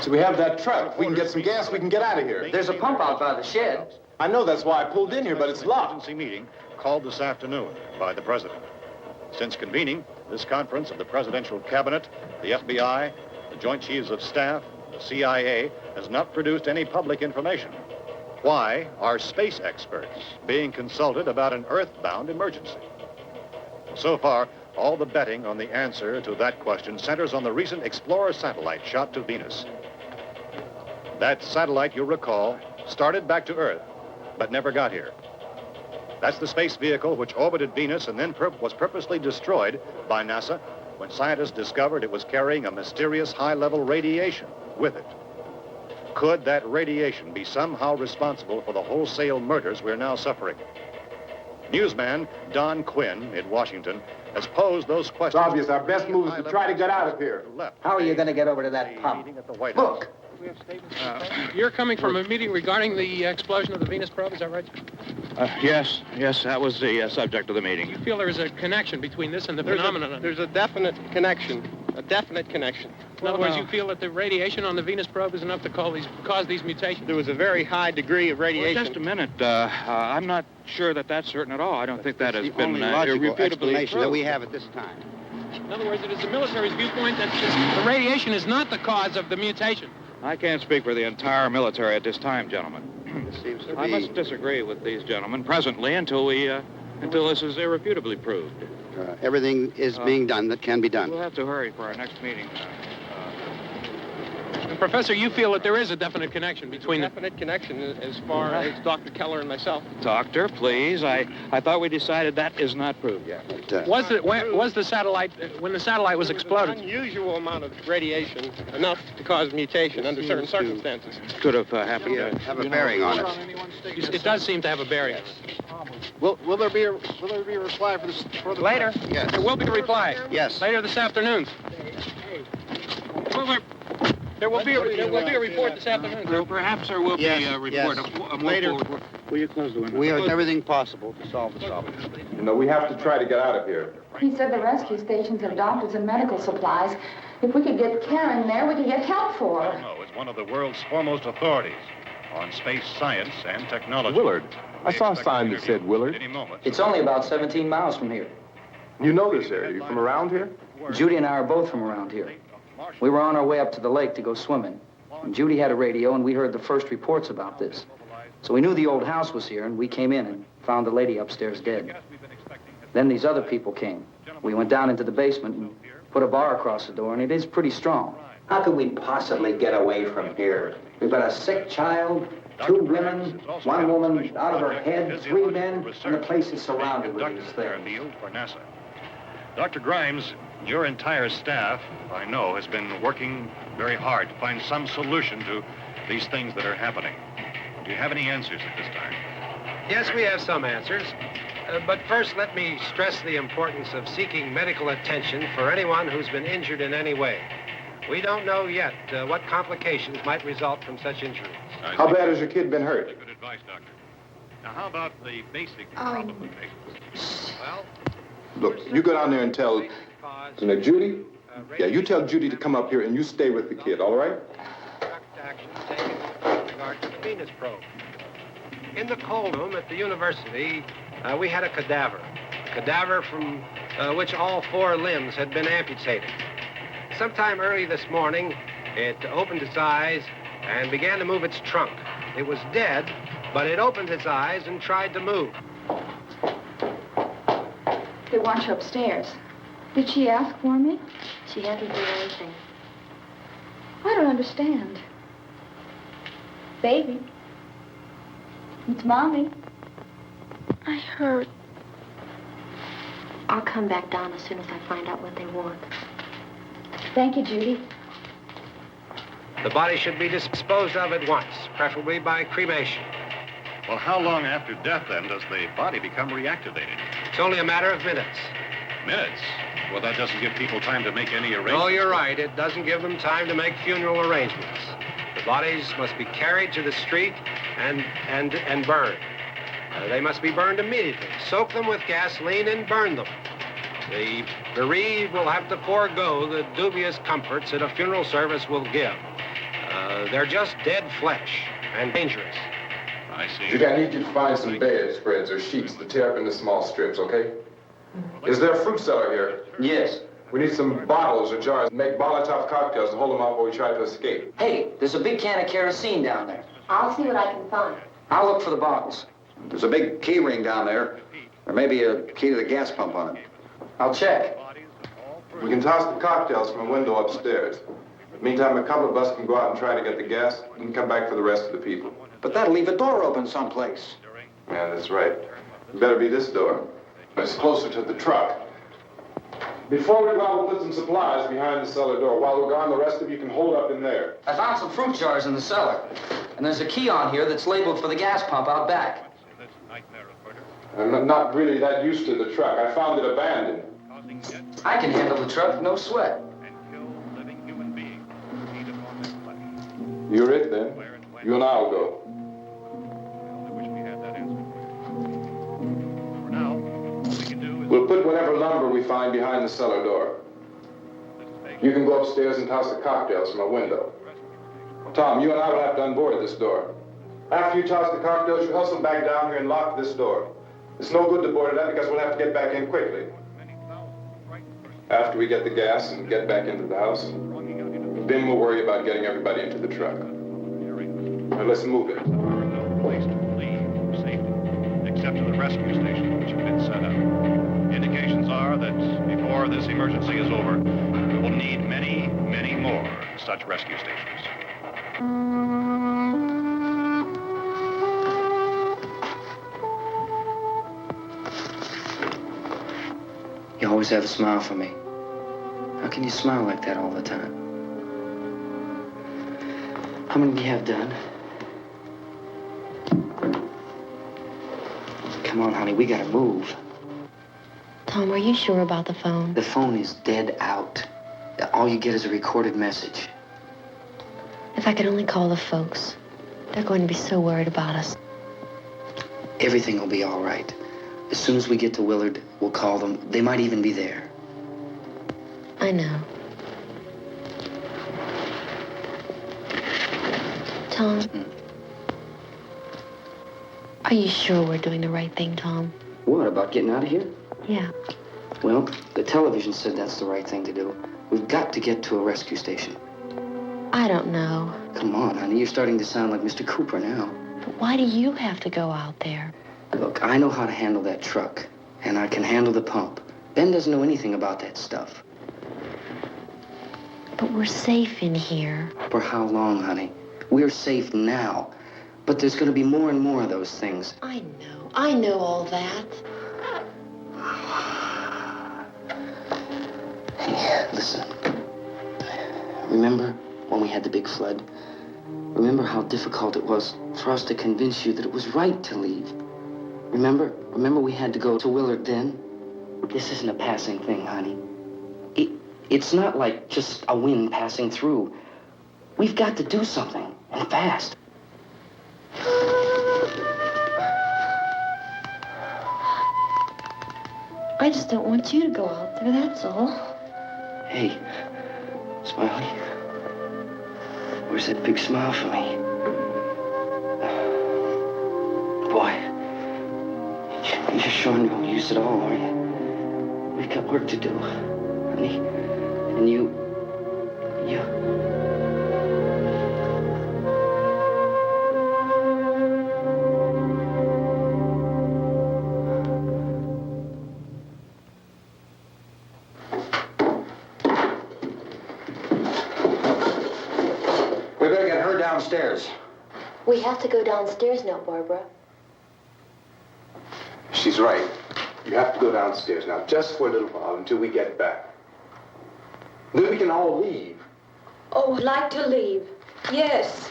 Speaker 8: So we have that truck. If we can get some gas, we can get out of here.
Speaker 7: There's a pump out by the shed.
Speaker 8: I know, that's why I pulled in here, but it's locked.
Speaker 3: Emergency meeting called this afternoon by the president. Since convening this conference of the presidential cabinet, the FBI, the Joint Chiefs of Staff, the CIA has not produced any public information. Why are space experts being consulted about an earthbound emergency? So far, all the betting on the answer to that question centers on the recent Explorer satellite shot to Venus. That satellite, you'll recall, started back to Earth, but never got here. That's the space vehicle which orbited Venus and then was purposely destroyed by NASA when scientists discovered it was carrying a mysterious high-level radiation with it. Could that radiation be somehow responsible for the wholesale murders we're now suffering? Newsman Don Quinn in Washington has posed those questions.
Speaker 8: It's obvious our best move is to try to get out of here.
Speaker 6: How are you going to get over to that pump? Look.
Speaker 11: You're coming from a meeting regarding the explosion of the Venus probe, is that right?
Speaker 12: Yes, that was the subject of the meeting.
Speaker 11: You feel there is a connection between this and the phenomenon?
Speaker 13: There's a definite connection.
Speaker 11: In other words, you feel that the radiation on the Venus probe is enough to cause these mutations?
Speaker 13: There was a very high degree of radiation.
Speaker 12: Well, just a minute. I'm not sure that that's certain at all. I don't think that has been
Speaker 14: logical explanation that we
Speaker 12: proved.
Speaker 14: have at this time.
Speaker 11: In other words, it is the military's viewpoint that the radiation is not the cause of the mutation.
Speaker 12: I can't speak for the entire military at this time, gentlemen.
Speaker 14: This seems to
Speaker 12: I
Speaker 14: be...
Speaker 12: must disagree with these gentlemen presently until this is irrefutably proved.
Speaker 14: everything is being done that can be done.
Speaker 12: We'll have to hurry for our next meeting.
Speaker 11: And Professor, you feel that there is a definite connection between
Speaker 13: definite connection as far as Dr. Keller and myself.
Speaker 12: Doctor, please. I thought we decided that is not proved yet.
Speaker 11: Was the satellite, when the satellite was exploded?
Speaker 13: An unusual amount of radiation, enough to cause mutation under certain circumstances.
Speaker 12: Could have happened to
Speaker 14: have a bearing on it.
Speaker 11: It does seem to have a bearing.
Speaker 14: Will there be a reply for the
Speaker 11: later?
Speaker 14: Yes.
Speaker 11: There will be a reply.
Speaker 14: Yes.
Speaker 11: Later this afternoon. There will be a report this afternoon.
Speaker 12: Well, perhaps there will be a report.
Speaker 14: Yes.
Speaker 12: A more
Speaker 14: Later.
Speaker 12: full report. Will you close the window?
Speaker 14: We are everything possible to solve the problem.
Speaker 8: You know, we have to try to get out of here.
Speaker 9: He said the rescue stations have doctors and medical supplies. If we could get care in there, we could get help for her.
Speaker 3: No, it's one of the world's foremost authorities on space science and technology.
Speaker 8: Willard. I saw a sign that said Willard.
Speaker 3: Any moment.
Speaker 7: It's only about 17 miles from here.
Speaker 8: You know this area. You from around here?
Speaker 7: Judy and I are both from around here. We were on our way up to the lake to go swimming. And Judy had a radio, and we heard the first reports about this. So we knew the old house was here, and we came in and found the lady upstairs dead. Then these other people came. We went down into the basement and put a bar across the door, and it is pretty strong.
Speaker 6: How could we possibly get away from here? We've got a sick child, 2 women, 1 woman out of her head, 3 men, and the place is surrounded with these things.
Speaker 3: For NASA. Dr. Grimes, your entire staff, I know, has been working very hard to find some solution to these things that are happening. Do you have any answers at this time?
Speaker 2: Yes, we have some answers. But first, let me stress the importance of seeking medical attention for anyone who's been injured in any way. We don't know yet what complications might result from such injuries.
Speaker 8: How bad has your kid been hurt?
Speaker 3: Good advice, Doctor. Now, how about the basic problem of patients? Well,
Speaker 8: Look, you go down there and tell, Judy? Yeah, you tell Judy to come up here and you stay with the kid, all right?
Speaker 2: Action taken with regard to the Venus probe. In the cold room at the university, we had a cadaver from which all 4 limbs had been amputated. Sometime early this morning, it opened its eyes and began to move its trunk. It was dead, but it opened its eyes and tried to move.
Speaker 9: They want you upstairs. Did she ask for me?
Speaker 10: She hasn't done anything.
Speaker 9: I don't understand. Baby. It's Mommy.
Speaker 10: I heard. I'll come back down as soon as I find out what they want.
Speaker 9: Thank you, Judy.
Speaker 2: The body should be disposed of at once, preferably by cremation.
Speaker 3: well, how long after death, then, does the body become reactivated?
Speaker 2: It's only a matter of minutes.
Speaker 3: Minutes? Well, that doesn't give people time to make any arrangements.
Speaker 2: Oh, you're right. It doesn't give them time to make funeral arrangements. The bodies must be carried to the street and burned. They must be burned immediately. Soak them with gasoline and burn them. The bereaved will have to forego the dubious comforts that a funeral service will give. They're just dead flesh and dangerous.
Speaker 3: I see.
Speaker 8: Judy, I need you to find some bedspreads or sheets to tear up into small strips, okay? Is there a fruit cellar here?
Speaker 7: Yes.
Speaker 8: We need some bottles or jars to make Molotov cocktails to hold them out while we try to escape.
Speaker 7: Hey, there's a big can of kerosene down there.
Speaker 10: I'll see what I can find.
Speaker 7: I'll look for the bottles.
Speaker 6: There's a big key ring down there. There may be a key to the gas pump on it.
Speaker 7: I'll check.
Speaker 8: We can toss the cocktails from a window upstairs. Meantime, a couple of us can go out and try to get the gas and come back for the rest of the people.
Speaker 6: But that'll leave a door open someplace.
Speaker 8: Yeah, that's right. It better be this door. It's closer to the truck. Before we go out, we'll put some supplies behind the cellar door. While we're gone, the rest of you can hold up in there.
Speaker 7: I found some fruit jars in the cellar. And there's a key on here that's labeled for the gas pump out back.
Speaker 8: I'm not really that used to the truck. I found it abandoned.
Speaker 7: I can handle the truck, no sweat.
Speaker 8: You're it, then. You and I'll go. We'll put whatever lumber we find behind the cellar door. You can go upstairs and toss the cocktails from a window. Tom, you and I will have to unboard this door. After you toss the cocktails, you hustle back down here and lock this door. It's no good to board it up because we'll have to get back in quickly. After we get the gas and get back into the house, then we'll worry about getting everybody into the truck. Now let's move it.
Speaker 3: No place to leave safely, except to the rescue station, which have been set up. Indications are that before this emergency is over, we will need many, many more such rescue stations.
Speaker 7: You always have a smile for me. How can you smile like that all the time? How many do you have done? Come on, honey, we gotta move.
Speaker 10: Tom, are you sure about the phone?
Speaker 7: The phone is dead out. All you get is a recorded message.
Speaker 10: If I could only call the folks. They're going to be so worried about us.
Speaker 7: Everything will be all right. As soon as we get to Willard, we'll call them. They might even be there.
Speaker 10: I know. Tom? Are you sure we're doing the right thing, Tom?
Speaker 7: What, about getting out of here?
Speaker 10: Yeah.
Speaker 7: Well, the television said that's the right thing to do. We've got to get to a rescue station.
Speaker 10: I don't know.
Speaker 7: Come on, honey. You're starting to sound like Mr. Cooper now.
Speaker 10: But why do you have to go out there?
Speaker 7: Look, I know how to handle that truck, and I can handle the pump. Ben doesn't know anything about that stuff.
Speaker 10: But we're safe in here.
Speaker 7: For how long, honey? We're safe now. But there's going to be more and more of those things.
Speaker 10: I know. I know all that.
Speaker 7: Hey, listen. Remember when we had the big flood? Remember how difficult it was for us to convince you that it was right to leave? Remember we had to go to Willard then? This isn't a passing thing, honey. It's not like just a wind passing through. We've got to do something, and fast.
Speaker 10: I just don't want you to go out there, that's all.
Speaker 7: Hey, Smiley. Where's that big smile for me? Boy, you're showing no use at all, are you? We've got work to do, honey. And you...
Speaker 6: We better get her downstairs.
Speaker 10: We have to go downstairs now, Barbara.
Speaker 4: She's right. You have to go downstairs now, just for a little while, until we get back. Then we can all leave.
Speaker 5: Oh, I'd like to leave. Yes.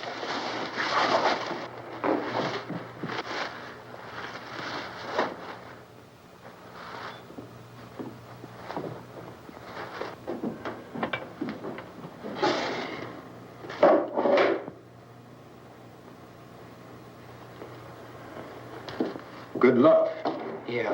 Speaker 8: Good luck.
Speaker 7: Yeah.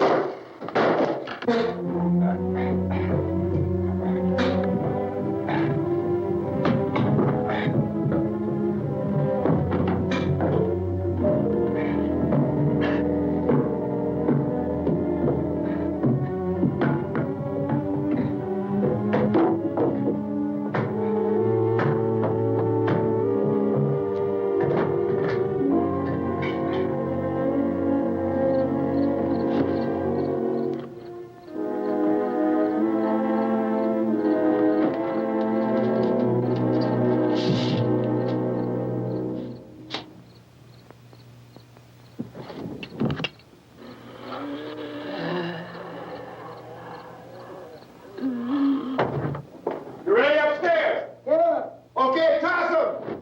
Speaker 8: You ready upstairs? Yeah. Okay, toss 'em.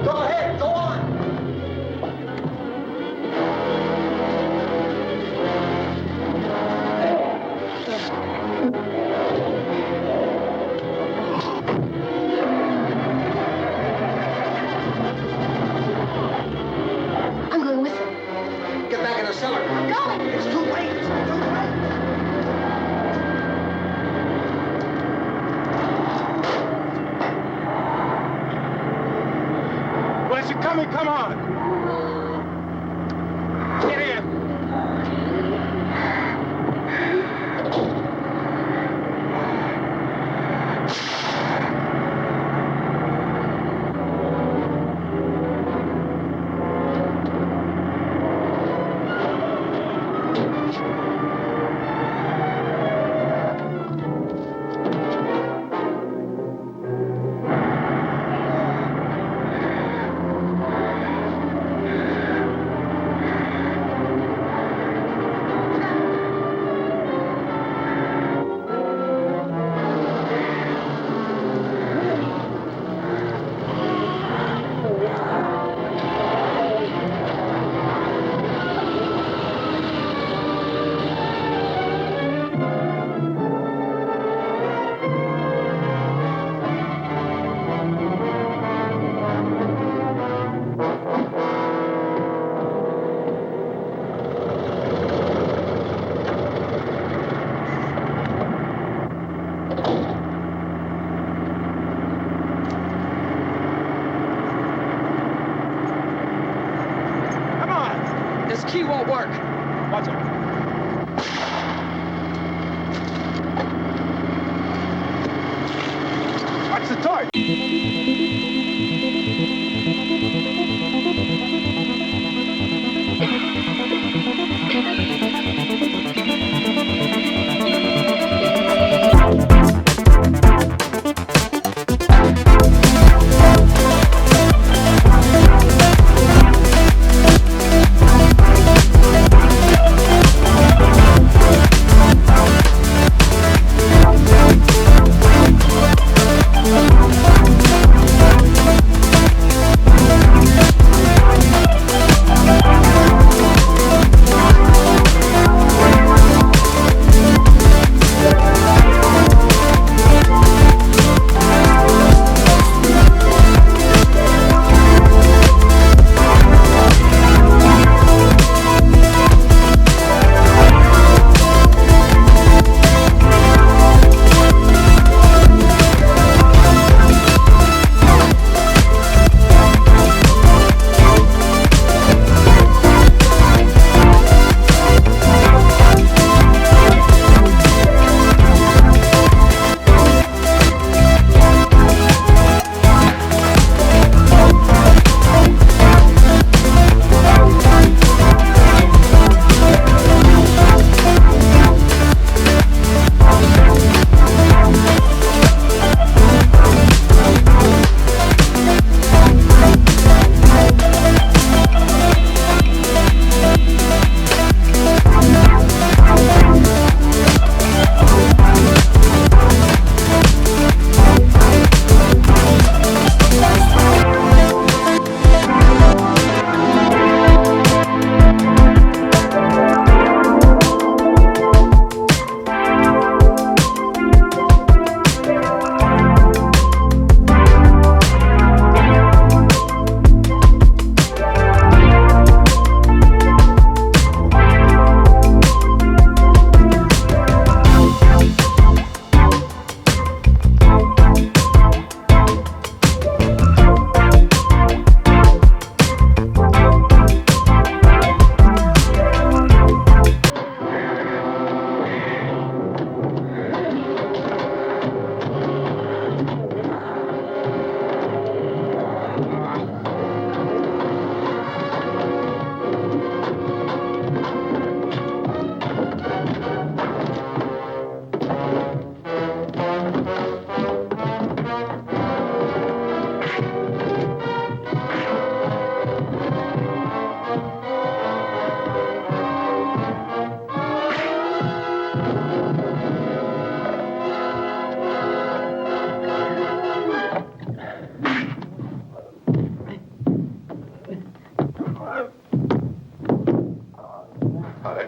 Speaker 6: Go ahead, go on.
Speaker 10: I'm going with them.
Speaker 6: Get back in the cellar. I'm going. It's too late. It's too late.
Speaker 8: Where's it coming? Come on. Get in. the target.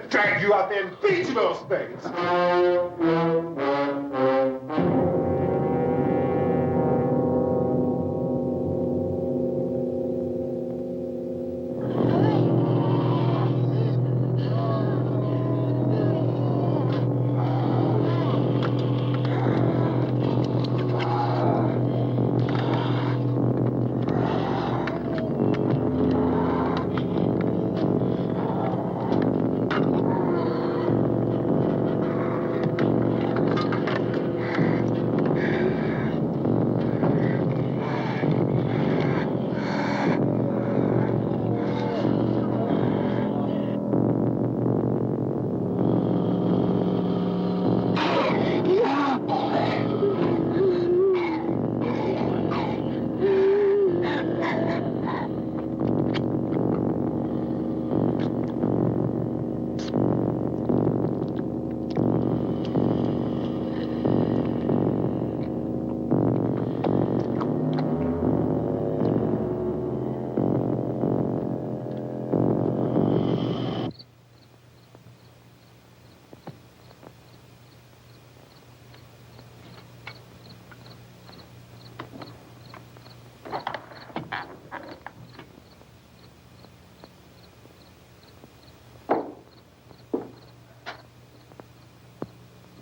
Speaker 8: Drag you out there and beat you those things.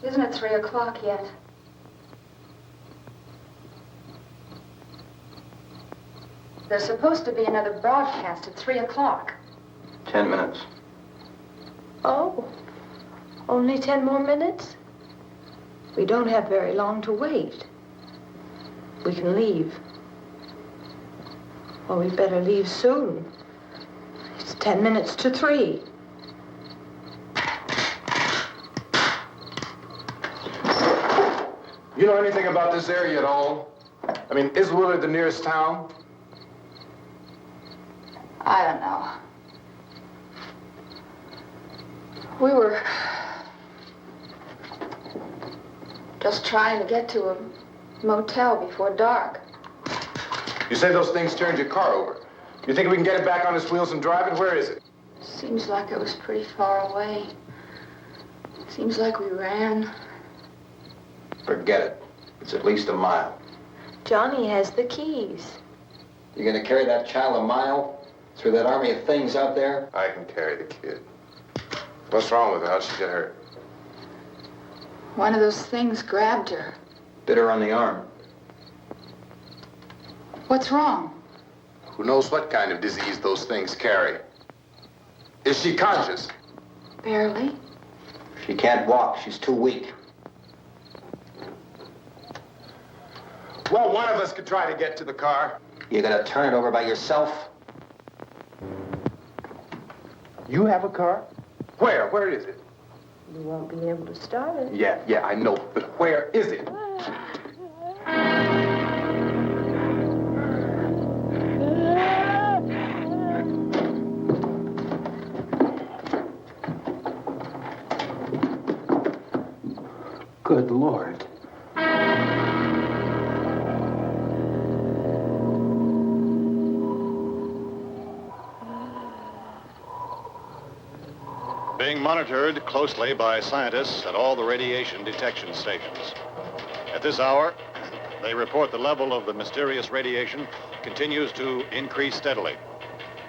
Speaker 9: Isn't it 3 o'clock yet? There's supposed to be another broadcast at 3 o'clock.
Speaker 15: 10 minutes.
Speaker 5: Oh, only 10 more minutes? We don't have very long to wait. we can leave. Well, we better leave soon. It's 10 minutes to 3.
Speaker 8: You know anything about this area at all? I mean, is Willard the nearest town?
Speaker 9: I don't know. We were just trying to get to a motel before dark.
Speaker 8: You say those things turned your car over. You think we can get it back on its wheels and drive it? Where is it?
Speaker 9: Seems like it was pretty far away. Seems like we ran.
Speaker 6: Forget it. It's at least a mile.
Speaker 5: Johnny has the keys.
Speaker 6: You gonna carry that child a mile through that army of things out there?
Speaker 8: I can carry the kid. What's wrong with her? How'd she get hurt?
Speaker 9: One of those things grabbed her.
Speaker 6: Bit her on the arm.
Speaker 9: What's wrong?
Speaker 8: Who knows what kind of disease those things carry? Is she conscious?
Speaker 9: Barely.
Speaker 6: She can't walk. She's too weak.
Speaker 8: Well, one of us could try to get to the car.
Speaker 6: You gonna turn it over by yourself?
Speaker 8: You have a car? Where? Where is it?
Speaker 5: You won't be able to start it.
Speaker 8: Yeah, I know. But where is it?
Speaker 6: Good Lord.
Speaker 3: Being monitored closely by scientists at all the radiation detection stations. At this hour, they report the level of the mysterious radiation continues to increase steadily.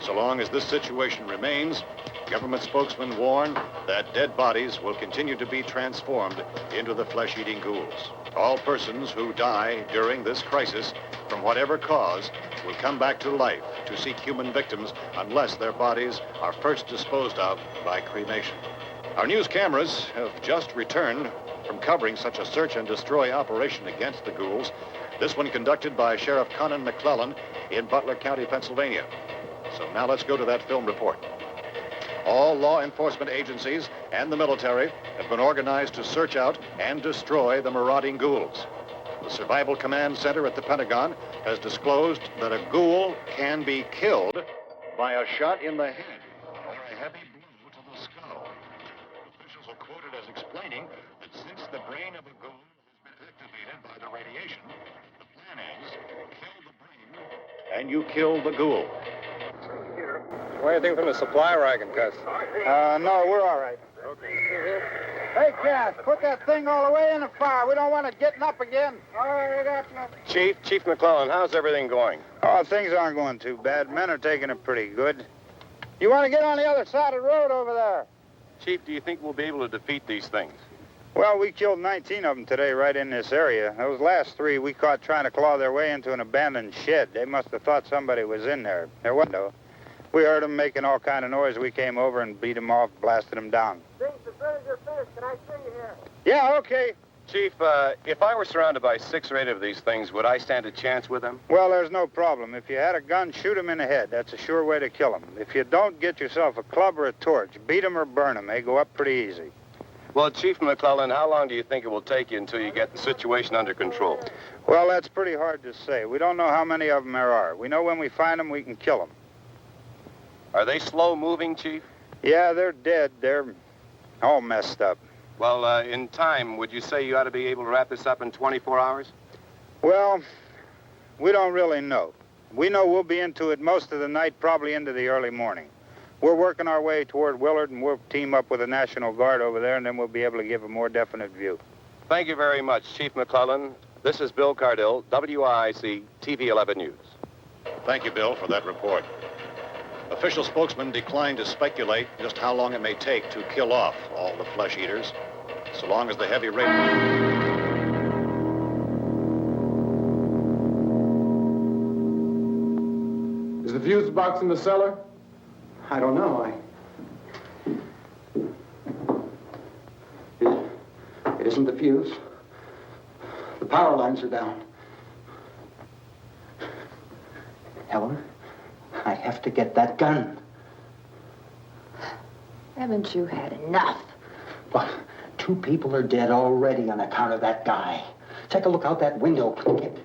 Speaker 3: So long as this situation remains, government spokesmen warn that dead bodies will continue to be transformed into the flesh-eating ghouls. All persons who die during this crisis, from whatever cause, will come back to life to seek human victims unless their bodies are first disposed of by cremation. Our news cameras have just returned from covering such a search and destroy operation against the ghouls, this one conducted by Sheriff Conan McClellan in Butler County, Pennsylvania. So now let's go to that film report. All law enforcement agencies and the military have been organized to search out and destroy the marauding ghouls. The Survival Command Center at the Pentagon has disclosed that a ghoul can be killed by a shot in the head or a heavy blow to the skull. Officials are quoted as explaining that since the brain of a ghoul has been activated by the radiation, the plan is kill the brain and you kill the ghoul.
Speaker 14: Anything from the supply wagon, Cuz?
Speaker 13: No, we're all right. Okay. Hey, Cass, put that thing all the way in the fire. We don't want it getting up again. All right, I got you.
Speaker 14: Chief McClellan, how's everything going?
Speaker 13: Oh, things aren't going too bad. Men are taking it pretty good. You want to get on the other side of the road over there?
Speaker 14: Chief, do you think we'll be able to defeat these things?
Speaker 13: Well, we killed 19 of them today right in this area. Those last 3 we caught trying to claw their way into an abandoned shed. They must have thought somebody was in there. There wasn't, though. We heard them making all kind of noise. We came over and beat them off, blasted them down.
Speaker 15: Things, as soon as you're finished, can I see you here?
Speaker 13: Yeah, okay.
Speaker 14: Chief, if I were surrounded by 6 or 8 of these things, would I stand a chance with them?
Speaker 13: Well, there's no problem. If you had a gun, shoot them in the head. That's a sure way to kill them. If you don't, get yourself a club or a torch. Beat them or burn them. They go up pretty easy.
Speaker 14: Well, Chief McClellan, how long do you think it will take you until you get the situation under control?
Speaker 13: Well, that's pretty hard to say. We don't know how many of them there are. We know when we find them, we can kill them.
Speaker 14: Are they slow-moving, Chief?
Speaker 13: Yeah, they're dead. They're all messed up.
Speaker 14: Well, in time, would you say you ought to be able to wrap this up in 24 hours?
Speaker 13: Well, we don't really know. We know we'll be into it most of the night, probably into the early morning. We're working our way toward Willard, and we'll team up with the National Guard over there, and then we'll be able to give a more definite view.
Speaker 14: Thank you very much, Chief McClellan. This is Bill Cardill, WIC TV 11 News.
Speaker 3: Thank you, Bill, for that report. Official spokesman declined to speculate just how long it may take to kill off all the flesh eaters, so long as the heavy rain...
Speaker 8: Is the fuse box in the cellar?
Speaker 6: I don't know. It isn't the fuse. The power lines are down. Helen, I have to get that gun.
Speaker 5: Haven't you had enough?
Speaker 6: But 2 people are dead already on account of that guy. Take a look out that window, kid.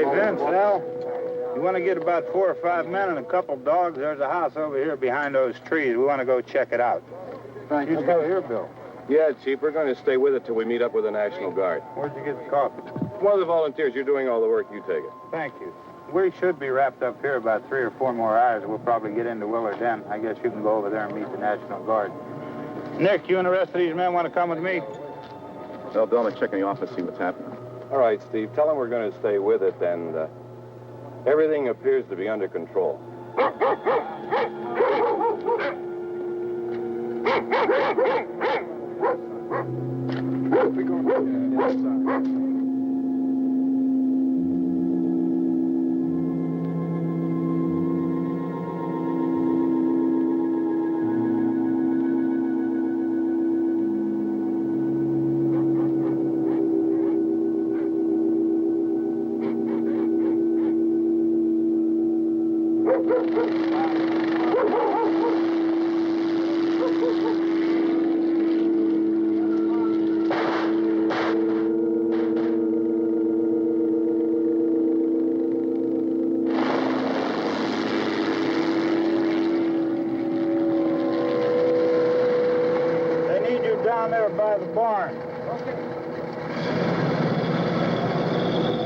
Speaker 13: Hey, Vince, Al, you want to get about 4 or 5 men and a couple dogs? There's a house over here behind those trees. We want to go check it out.
Speaker 8: Thank
Speaker 13: you. Go here, Bill.
Speaker 14: Yeah, Chief, we're going to stay with it till we meet up with the National Guard.
Speaker 13: Where'd you get the coffee?
Speaker 14: One of the volunteers, you're doing all the work, you take it.
Speaker 13: Thank you. We should be wrapped up here about 3 or 4 more hours. We'll probably get into Willard then. I guess you can go over there and meet the National Guard. Nick, you and the rest of these men want to come with me?
Speaker 14: Well, Bill, let's check in the office, see what's happening. All right, Steve, tell them we're going to stay with it, and everything appears to be under control.
Speaker 13: Down there by the barn. Okay.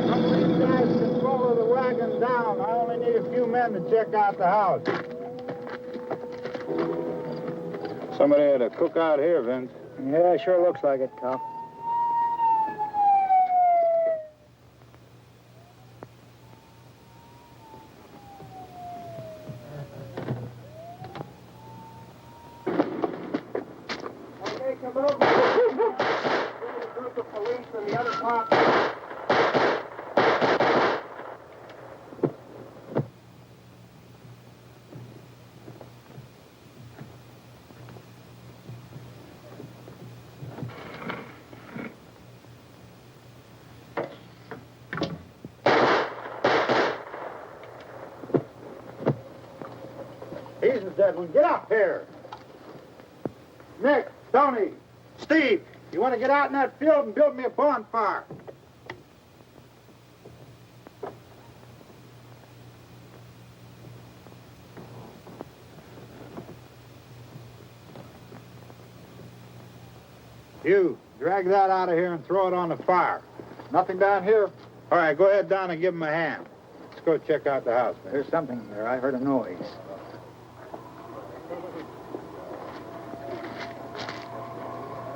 Speaker 13: Some of these guys can follow the wagon down. I only need a few men to check out the house. Somebody had a cookout here, Vince.
Speaker 15: Yeah, sure looks like it, Cal. Come over. There's a group of police in the other part.
Speaker 13: He's the dead one. Get up here. Nick, Tony, Steve, you want to get out in that field and build me a bonfire? You, drag that out of here and throw it on the fire. Nothing down here? All right, go ahead down and give him a hand. Let's go check out the house.
Speaker 15: There's something there. I heard a noise.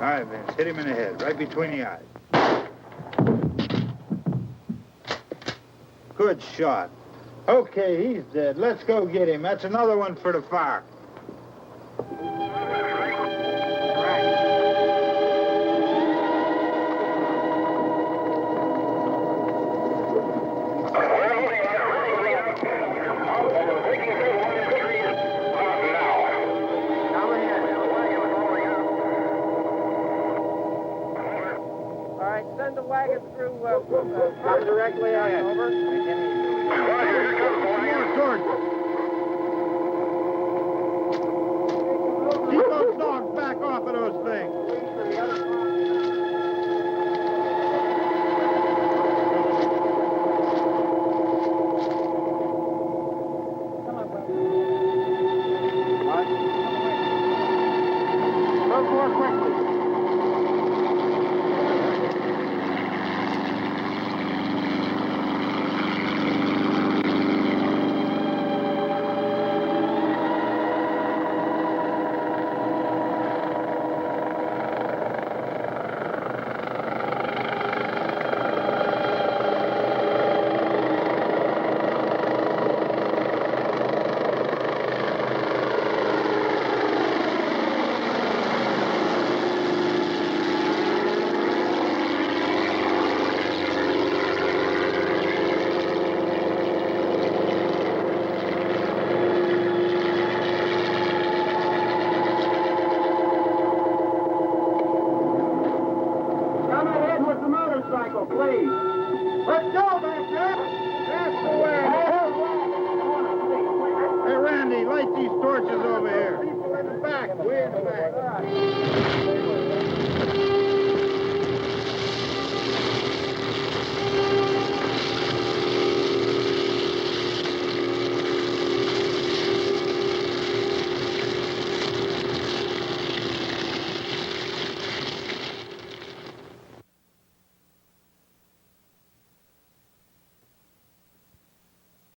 Speaker 13: All right, Vince, hit him in the head, right between the eyes. Good shot. Okay, he's dead. Let's go get him. That's another one for the fire.
Speaker 15: Send the wagon through, come directly on over.
Speaker 13: Keep those dogs back off of those things.